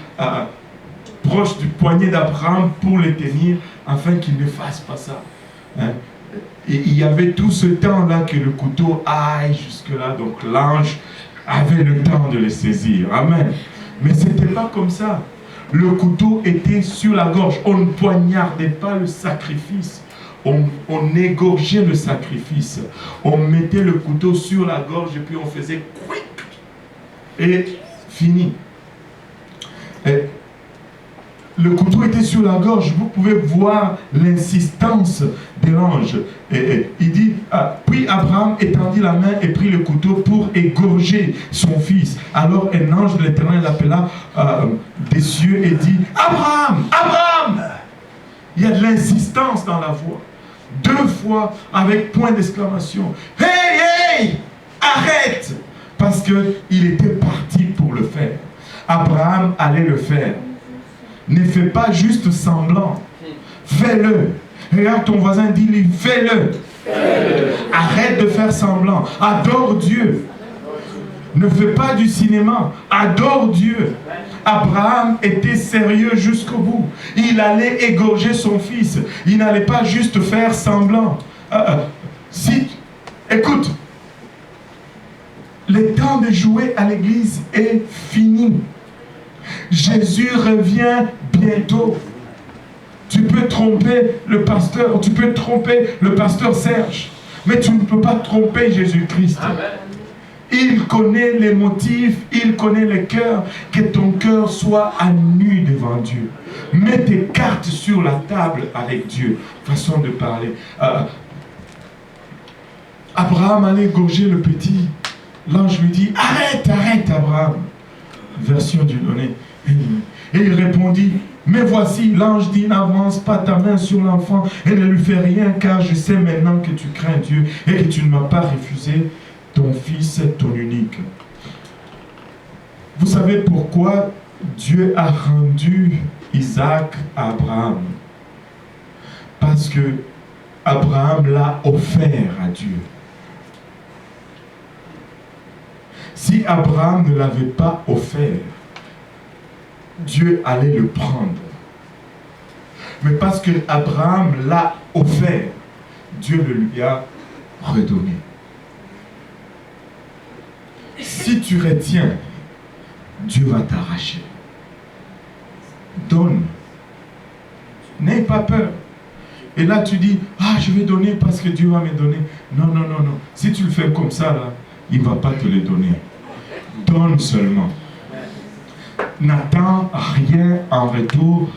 proche du poignet d'Abraham pour le tenir, afin qu'il ne fasse pas ça. Hein? Et il y avait tout ce temps-là que le couteau aille jusque-là. Donc l'ange avait le temps de le saisir. Amen. Mais ce n'était pas comme ça. Le couteau était sur la gorge. On ne poignardait pas le sacrifice. On égorgeait le sacrifice. On mettait le couteau sur la gorge et puis on faisait quick. Et fini. Et le couteau était sur la gorge. Vous pouvez voir l'insistance de l'ange. Il dit, puis Abraham étendit la main et prit le couteau pour égorger son fils. Alors un ange de l'Éternel l'appela des cieux et dit, Abraham, Abraham! Il y a de l'insistance dans la voix. 2 fois avec point d'exclamation. Hey, hey! Arrête! Parce qu'il était parti pour le faire. Abraham allait le faire. Ne fais pas juste semblant. Fais-le. Regarde ton voisin, dis-lui, fais-le. Arrête de faire semblant. Adore Dieu. Ne fais pas du cinéma. Adore Dieu. Abraham était sérieux jusqu'au bout. Il allait égorger son fils. Il n'allait pas juste faire semblant. Écoute, le temps de jouer à l'église est fini. Jésus revient bientôt. Tu peux tromper le pasteur, tu peux tromper le pasteur Serge, mais tu ne peux pas tromper Jésus-Christ. Il connaît les motifs, il connaît le cœur. Que ton cœur soit à nu devant Dieu. Mets tes cartes sur la table avec Dieu. Façon de parler. Abraham allait égorger le petit. L'ange lui dit, arrête, arrête Abraham. Version du donné. Et il répondit, mais voici, l'ange dit, n'avance pas ta main sur l'enfant et ne lui fais rien, car je sais maintenant que tu crains Dieu et que tu ne m'as pas refusé ton fils, ton unique. Vous savez pourquoi Dieu a rendu Isaac à Abraham? Parce que Abraham l'a offert à Dieu. Si Abraham ne l'avait pas offert, Dieu allait le prendre. Mais parce que Abraham l'a offert, Dieu le lui a redonné. Si tu retiens, Dieu va t'arracher. Donne. N'aie pas peur. Et là tu dis, ah je vais donner parce que Dieu va me donner. Non, non, non, non. Si tu le fais comme ça, là, il ne va pas te le donner. Donne seulement. N'attends rien en retour.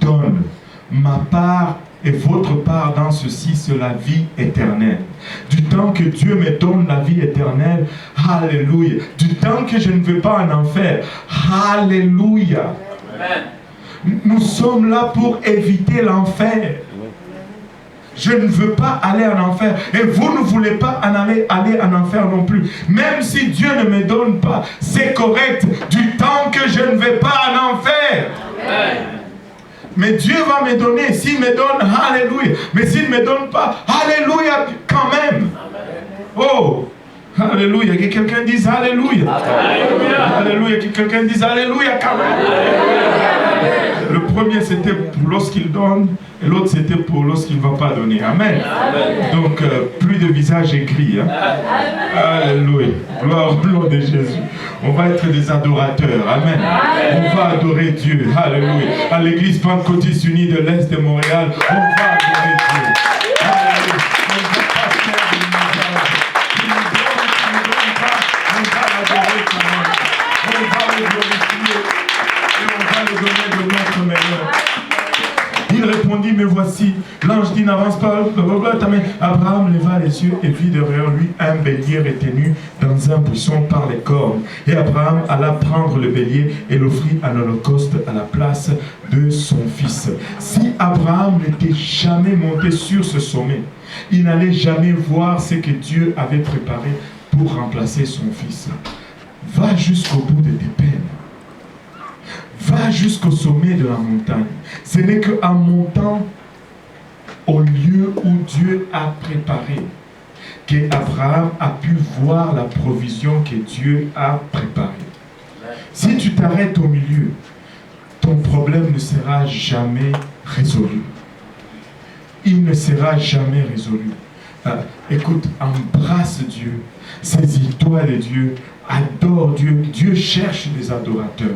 Donne. Ma part et votre part dans ceci, c'est la vie éternelle. Du temps que Dieu me donne la vie éternelle, alléluia. Du temps que je ne veux pas en enfer, alléluia. Nous sommes là pour éviter l'enfer. Je ne veux pas aller en enfer. Et vous ne voulez pas aller en enfer non plus. Même si Dieu ne me donne pas, c'est correct. Du temps que je ne vais pas en enfer. Amen. Mais Dieu va me donner. S'il me donne, alléluia. Mais s'il ne me donne pas, alléluia quand même. Oh, alléluia. Que quelqu'un dise alléluia. Alléluia. Alléluia. Que quelqu'un dise alléluia quand même. Alléluia. Le premier c'était pour lorsqu'il donne. Et l'autre c'était pour lorsqu'il ne va pas donner. Amen. Amen. Donc plus de visage écrit. Hein? Alléluia. Gloire au nom de Jésus. On va être des adorateurs. Amen. Amen. On va adorer Dieu. Alléluia. À l'église pentecôtiste unie de l'Est de Montréal, on va adorer Dieu. Alléluia. On ne va pas faire de misère. On va l'adorer quand même. On va le glorifier. Et on va le donner de notre meilleur. Il répondit, mais voici, l'ange dit, n'avance pas, Abraham leva les yeux et vit derrière lui un bélier retenu dans un buisson par les cornes. Et Abraham alla prendre le bélier et l'offrit en holocauste à la place de son fils. Si Abraham n'était jamais monté sur ce sommet, il n'allait jamais voir ce que Dieu avait préparé pour remplacer son fils. Va jusqu'au bout de tes peines. Va jusqu'au sommet de la montagne. Ce n'est qu'en montant au lieu où Dieu a préparé qu'Abraham a pu voir la provision que Dieu a préparée. Si tu t'arrêtes au milieu, ton problème ne sera jamais résolu. Il ne sera jamais résolu. Écoute, embrasse Dieu, saisis-toi de Dieu, adore Dieu. Dieu cherche des adorateurs.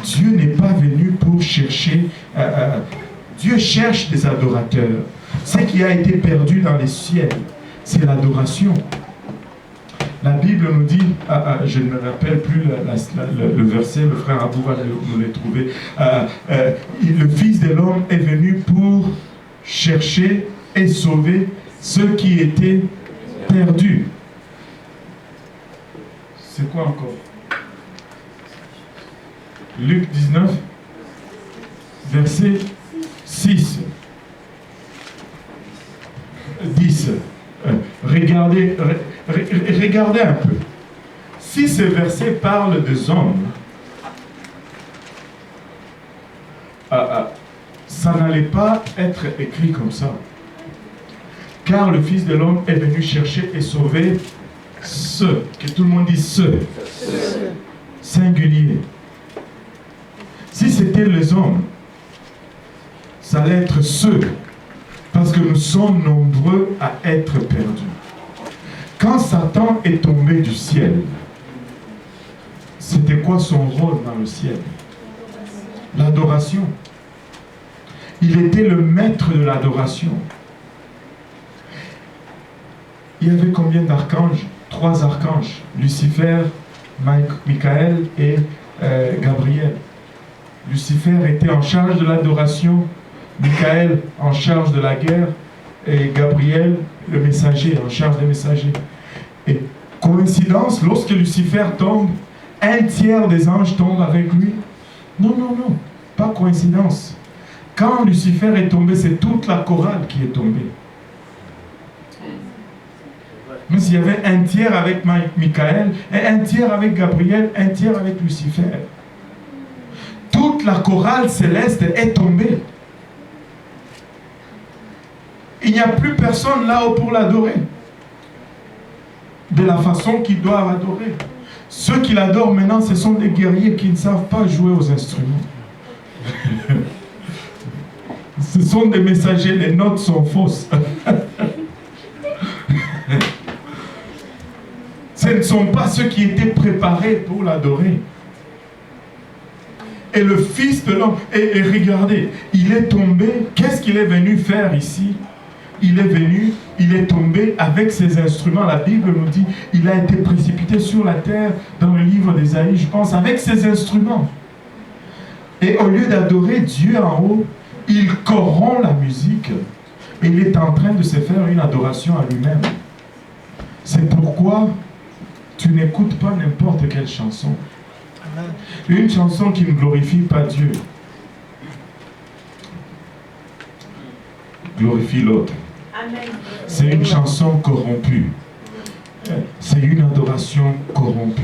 Dieu n'est pas venu pour chercher. Dieu cherche des adorateurs. Ce qui a été perdu dans les ciels, c'est l'adoration. La Bible nous dit, je ne me rappelle plus le verset, le frère Abou va nous le trouver. Le Fils de l'homme est venu pour chercher et sauver ceux qui étaient perdus. C'est quoi encore? Luc 19, verset 6. 10. Regardez un peu. Si ce verset parle des hommes, ça n'allait pas être écrit comme ça. Car le Fils de l'homme est venu chercher et sauver ceux. Que tout le monde dise ceux. Singulier. Si c'était les hommes, ça allait être ceux. Parce que nous sommes nombreux à être perdus. Quand Satan est tombé du ciel, c'était quoi son rôle dans le ciel? L'adoration. Il était le maître de l'adoration. Il y avait combien d'archanges? 3 archanges, Lucifer, Michael et Gabriel. Lucifer était en charge de l'adoration, Michael en charge de la guerre et Gabriel, le messager, en charge des messagers. Et coïncidence, lorsque Lucifer tombe, 1/3 des anges tombent avec lui. Non, non, non, pas coïncidence. Quand Lucifer est tombé, c'est toute la chorale qui est tombée. Mais s'il y avait 1/3 avec Michael, et 1/3 avec Gabriel, 1/3 avec Lucifer. Toute la chorale céleste est tombée. Il n'y a plus personne là-haut pour l'adorer. De la façon qu'ils doivent adorer. Ceux qui l'adorent maintenant, ce sont des guerriers qui ne savent pas jouer aux instruments. Ce sont des messagers, les notes sont fausses. Ce ne sont pas ceux qui étaient préparés pour l'adorer. Et le Fils de l'homme, et regardez, il est tombé, qu'est-ce qu'il est venu faire ici? Il est venu, il est tombé avec ses instruments. La Bible nous dit, il a été précipité sur la terre dans le livre d'Ésaïe, je pense, avec ses instruments. Et au lieu d'adorer Dieu en haut, il corrompt la musique. Et il est en train de se faire une adoration à lui-même. C'est pourquoi tu n'écoutes pas n'importe quelle chanson. Une chanson qui ne glorifie pas Dieu glorifie l'autre. C'est une chanson corrompue. C'est une adoration corrompue.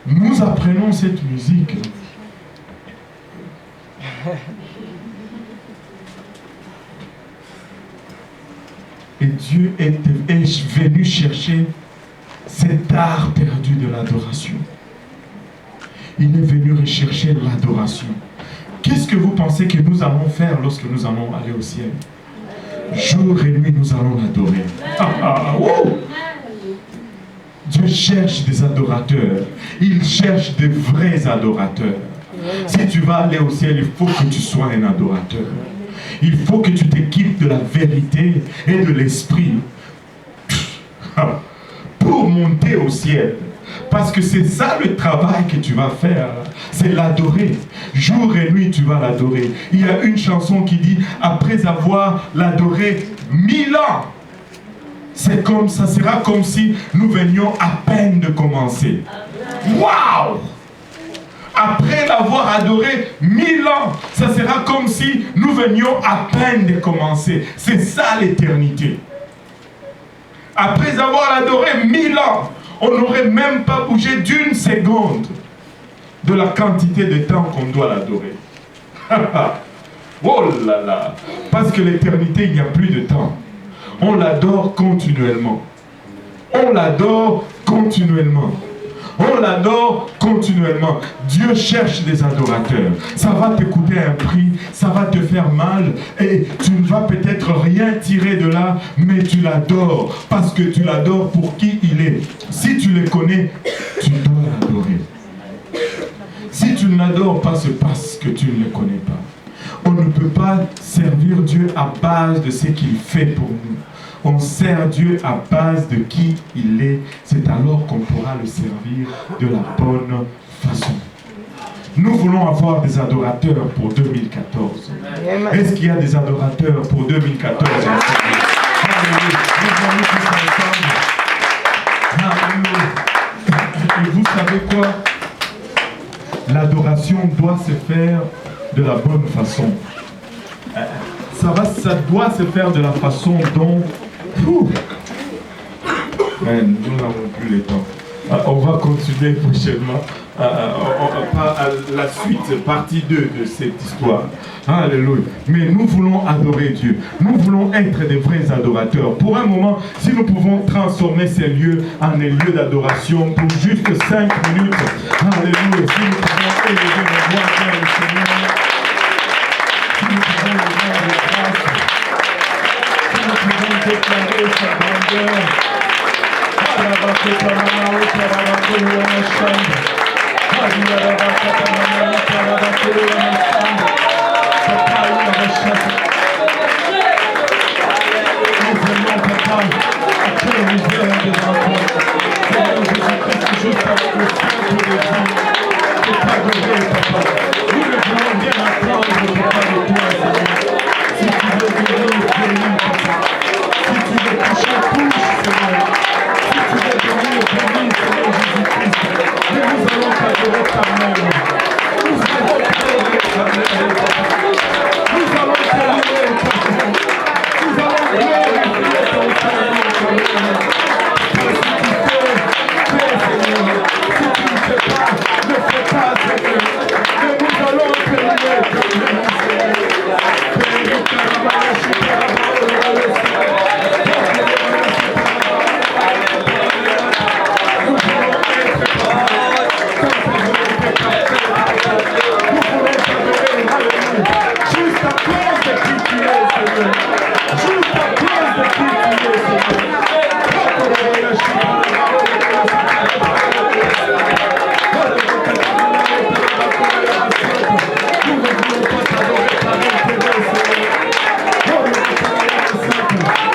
Nous apprenons cette musique. Et Dieu est venu chercher cet art perdu de l'adoration. Il est venu rechercher l'adoration. Qu'est-ce que vous pensez que nous allons faire lorsque nous allons aller au ciel? Jour et nuit, nous allons l'adorer. Dieu cherche des adorateurs. Il cherche des vrais adorateurs. Si tu vas aller au ciel, il faut que tu sois un adorateur. Il faut que tu t'équipes de la vérité et de l'esprit pour monter au ciel. Parce que c'est ça le travail que tu vas faire. C'est l'adorer. Jour et nuit, tu vas l'adorer. Il y a une chanson qui dit, après avoir l'adoré 1000 ans, c'est comme, ça sera comme si nous venions à peine de commencer. Waouh! Après l'avoir adoré 1000 ans, ça sera comme si nous venions à peine de commencer. C'est ça l'éternité. Après avoir adoré 1000 ans, on n'aurait même pas bougé d'une seconde de la quantité de temps qu'on doit l'adorer. Oh là là! Parce que l'éternité, il n'y a plus de temps. On l'adore continuellement. On l'adore continuellement. On l'adore continuellement. Dieu cherche des adorateurs. Ça va te coûter un prix, ça va te faire mal et tu ne vas peut-être rien tirer de là, mais tu l'adores parce que tu l'adores pour qui il est. Si tu le connais, tu dois l'adorer. Si tu ne l'adores pas, c'est parce que tu ne le connais pas. On ne peut pas servir Dieu à base de ce qu'il fait pour nous. On sert Dieu à base de qui il est. C'est alors qu'on pourra le servir de la bonne façon. Nous voulons avoir des adorateurs pour 2014. Est-ce qu'il y a des adorateurs pour 2014? Et vous savez quoi? L'adoration doit se faire de la bonne façon. Ça doit se faire de la façon dont... Man, nous n'avons plus le temps. On va continuer prochainement à la suite, partie 2 de cette histoire. Alléluia. Mais nous voulons adorer Dieu. Nous voulons être des vrais adorateurs. Pour un moment, si nous pouvons transformer ces lieux en des lieux d'adoration pour juste 5 minutes. Alléluia. Si nous pouvons élever nos voix vers le Seigneur. Si nous pouvons élever nos grâces. Si nous pouvons déclarer sa grandeur. pas à cœur ouvert devant toi. Seigneur Jésus-Christ, juste avec le simple désir de t'adorer, papa. Nous ne voulons rien attendre, papa, de toi, Seigneur. Si tu veux guérir, guéris, papa. Si tu veux toucher, touche, Seigneur. Si tu veux bénir, bénis, Seigneur Jésus-Christ. Mais nous allons t'adorer ta mère. Nous allons t'adorer ta mère, papa. Nous allons t'adorer, papa. Nous allons glorifier ton Seigneur, Seigneur. Si tu fais, fais, Seigneur. Si tu ne fais pas, ne fais pas, Seigneur. Mais nous allons t'aimer, Seigneur. Juste à cause de qui tu es, Seigneur. Juste à cause de qui tu es, Seigneur. Nous ne voulons pas t'adorer par intérêt, Seigneur.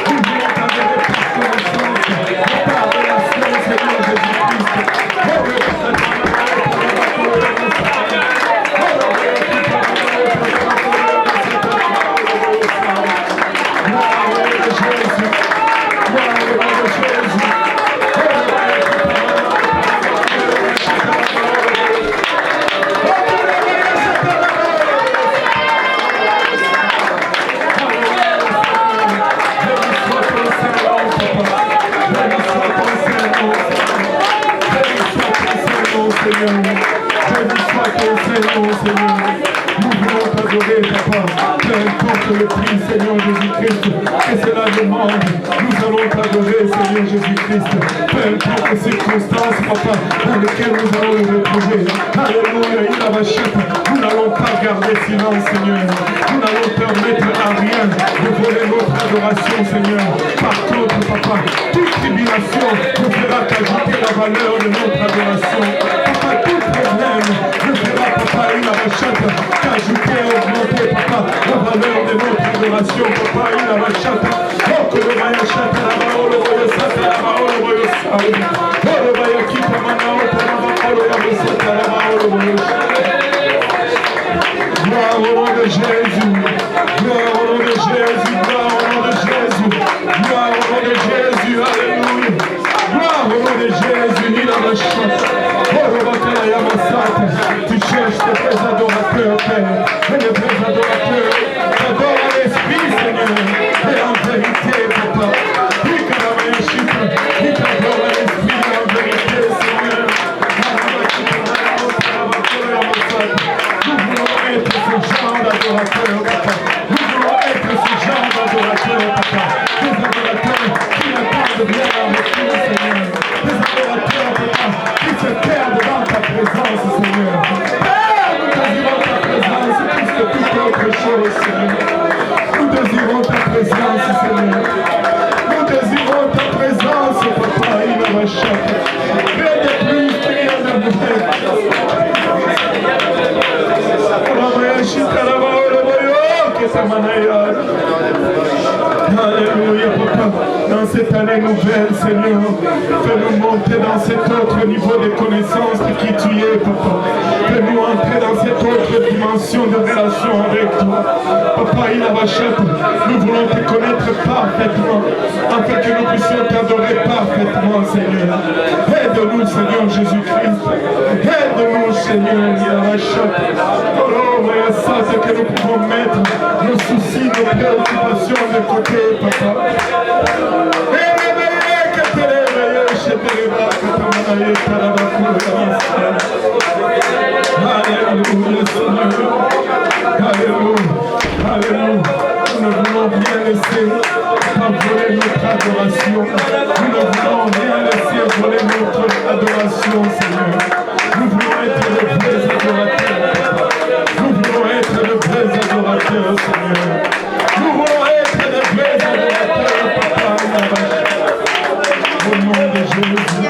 Nous voulons t'adorer par connaissance, par relation, Seigneur Jésus-Christ. Le prix, Seigneur Jésus-Christ, que cela demande, nous allons t'adorer, Seigneur Jésus-Christ, peu importe les circonstances, papa, dans lesquelles nous allons le retrouver. Alléluia, nous n'allons pas garder silence, Seigneur. Nous n'allons permettre à rien de voler notre adoration, Seigneur. Par contre, papa, toute tribulation nous fera qu'ajouter la valeur de notre adoration. Papa, tout problème nous fera, papa, qu'ajouter et augmenter, papa, la valeur de notre adoration, papa, il a rachata. Oh, que le vaya chata, la baolo, voyo sata, la baolo, voyo saoui. Oh, le vaya kita, manao, la baolo, voyo sata, la baolo, voyo saoui. Gloire au nom de Jésus, gloire au nom de Jésus, gloire au nom de Jésus, gloire au nom de Jésus, alléluia. Gloire au nom de Jésus, il a rachata. Oh, le vaya yamasata. Tu cherches tes vrais adorateurs, Père, et les vrais adorateurs. T'adores à l'esprit, Seigneur, et en vérité, papa. Il t'adore à l'esprit, en vérité, Seigneur. Nous voulons être ce genre d'adorateur, papa. Nous voulons être ce genre d'adorateur, papa. Des adorateurs qui n'attendent rien en retour, Seigneur. Des adorateurs, papa, qui se perdent dans ta présence, Seigneur. Père, nous désirons ta présence plus que toute autre chose, Seigneur. Nous désirons ta présence, Seigneur. Nous désirons ta présence, papa. Il va chanter. Rien de plus, rien de moins. Alléluia, papa. Dans cette année nouvelle, Seigneur, fais-nous monter dans cet autre niveau de connaissance de qui tu es, papa. Fais-nous entrer dans cette autre dimension de relation avec toi. Papa, il a rachète. Nous voulons te connaître parfaitement, afin que nous puissions t'adorer parfaitement, Seigneur. Aide-nous, Seigneur Jésus-Christ. Aide-nous, Seigneur, il a rachète. Oh, voyez ça, c'est que nous pouvons mettre nos soucis, nos préoccupations de côté, papa. Alléluia, Seigneur. Alléluia. Alléluia. Nous ne voulons rien laisser voler notre adoration. Nous ne voulons rien laisser voler notre adoration, Seigneur. Nous voulons être les vrais adorateurs. Nous voulons être les vrais adorateurs, Seigneur. Nous voulons être les vrais adorateurs, papa. Au nom de Jésus.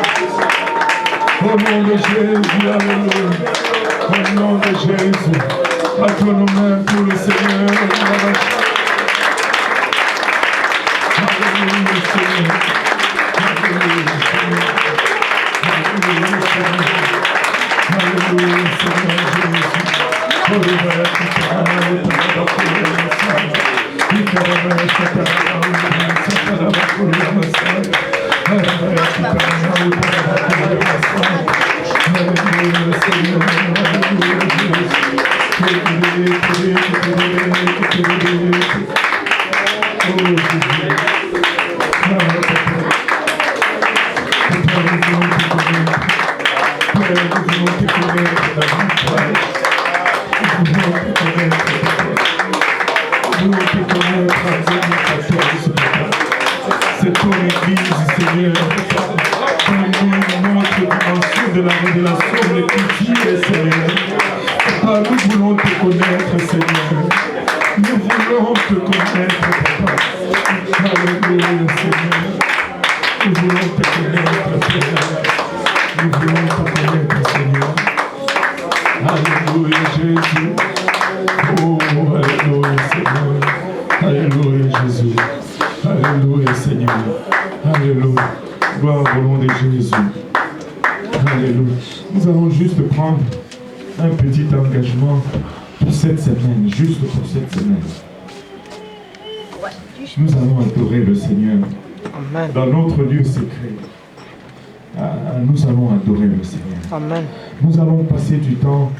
Au nom de Jésus, alléluia. Au nom de Jésus. À toi nos mains pour le Seigneur. Alléluia, Seigneur. C'est ton Église, Seigneur. Donne-nous notre dimension de la révélation de l'écriture, Seigneur. Papa, nous voulons te connaître, Seigneur. Nous voulons te connaître, Papa. Alléluia, Seigneur. Nous voulons te connaître, Seigneur. Nous voulons te connaître, Seigneur. Alléluia, Jésus. Oh, alléluia, Seigneur. Alléluia, Jésus. Alléluia, Seigneur. Alléluia. Gloire au nom de Jésus. Alléluia. Nous allons juste prendre un petit engagement pour cette semaine, juste pour cette semaine. Nous allons adorer le Seigneur. Amen. Dans notre lieu secret. Nous allons adorer le Seigneur. Amen. Nous allons passer du temps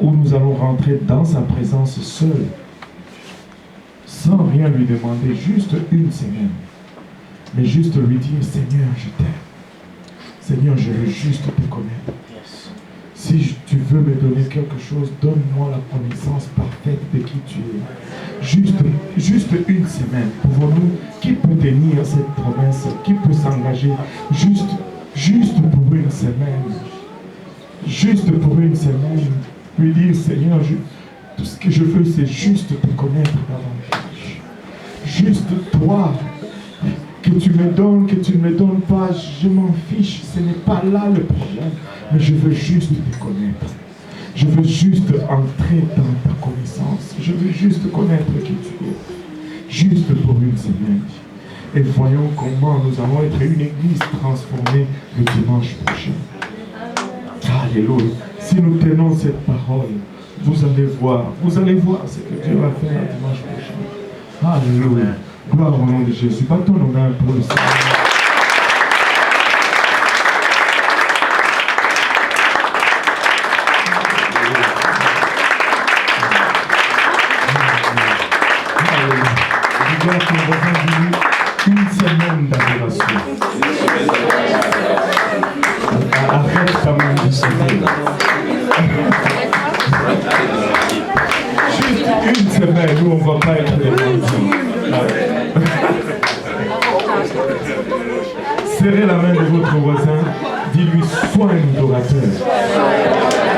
où nous allons rentrer dans sa présence seul, sans rien lui demander, juste une semaine. Mais juste lui dire, Seigneur, je t'aime. Seigneur, je veux juste te connaître. Si tu veux me donner quelque chose, donne-moi la connaissance parfaite de qui tu es. Juste une semaine. Pouvons-nous, qui peut tenir cette promesse, qui peut s'engager juste pour une semaine. Juste pour une semaine. Lui dire, Seigneur, tout ce que je veux, c'est juste te connaître davantage. Juste toi. Que tu me donnes, que tu ne me donnes pas, je m'en fiche. Ce n'est pas là le problème. Mais je veux juste te connaître. Je veux juste entrer dans ta connaissance. Je veux juste connaître qui tu es. Juste pour une semaine. Et voyons comment nous allons être une église transformée le dimanche prochain. Alléluia. Si nous tenons cette parole, vous allez voir ce que Dieu va faire le dimanche prochain. Alléluia. Gloire au nom de Jésus. Battons nos mains pour le Seigneur. Regarde ton voisin, dis-lui une semaine d'adoration. Arrête ta main du Seigneur. Juste une semaine où on ne va pas être des mendiants. Serrez la main de votre voisin, dis-lui, sois un adorateur.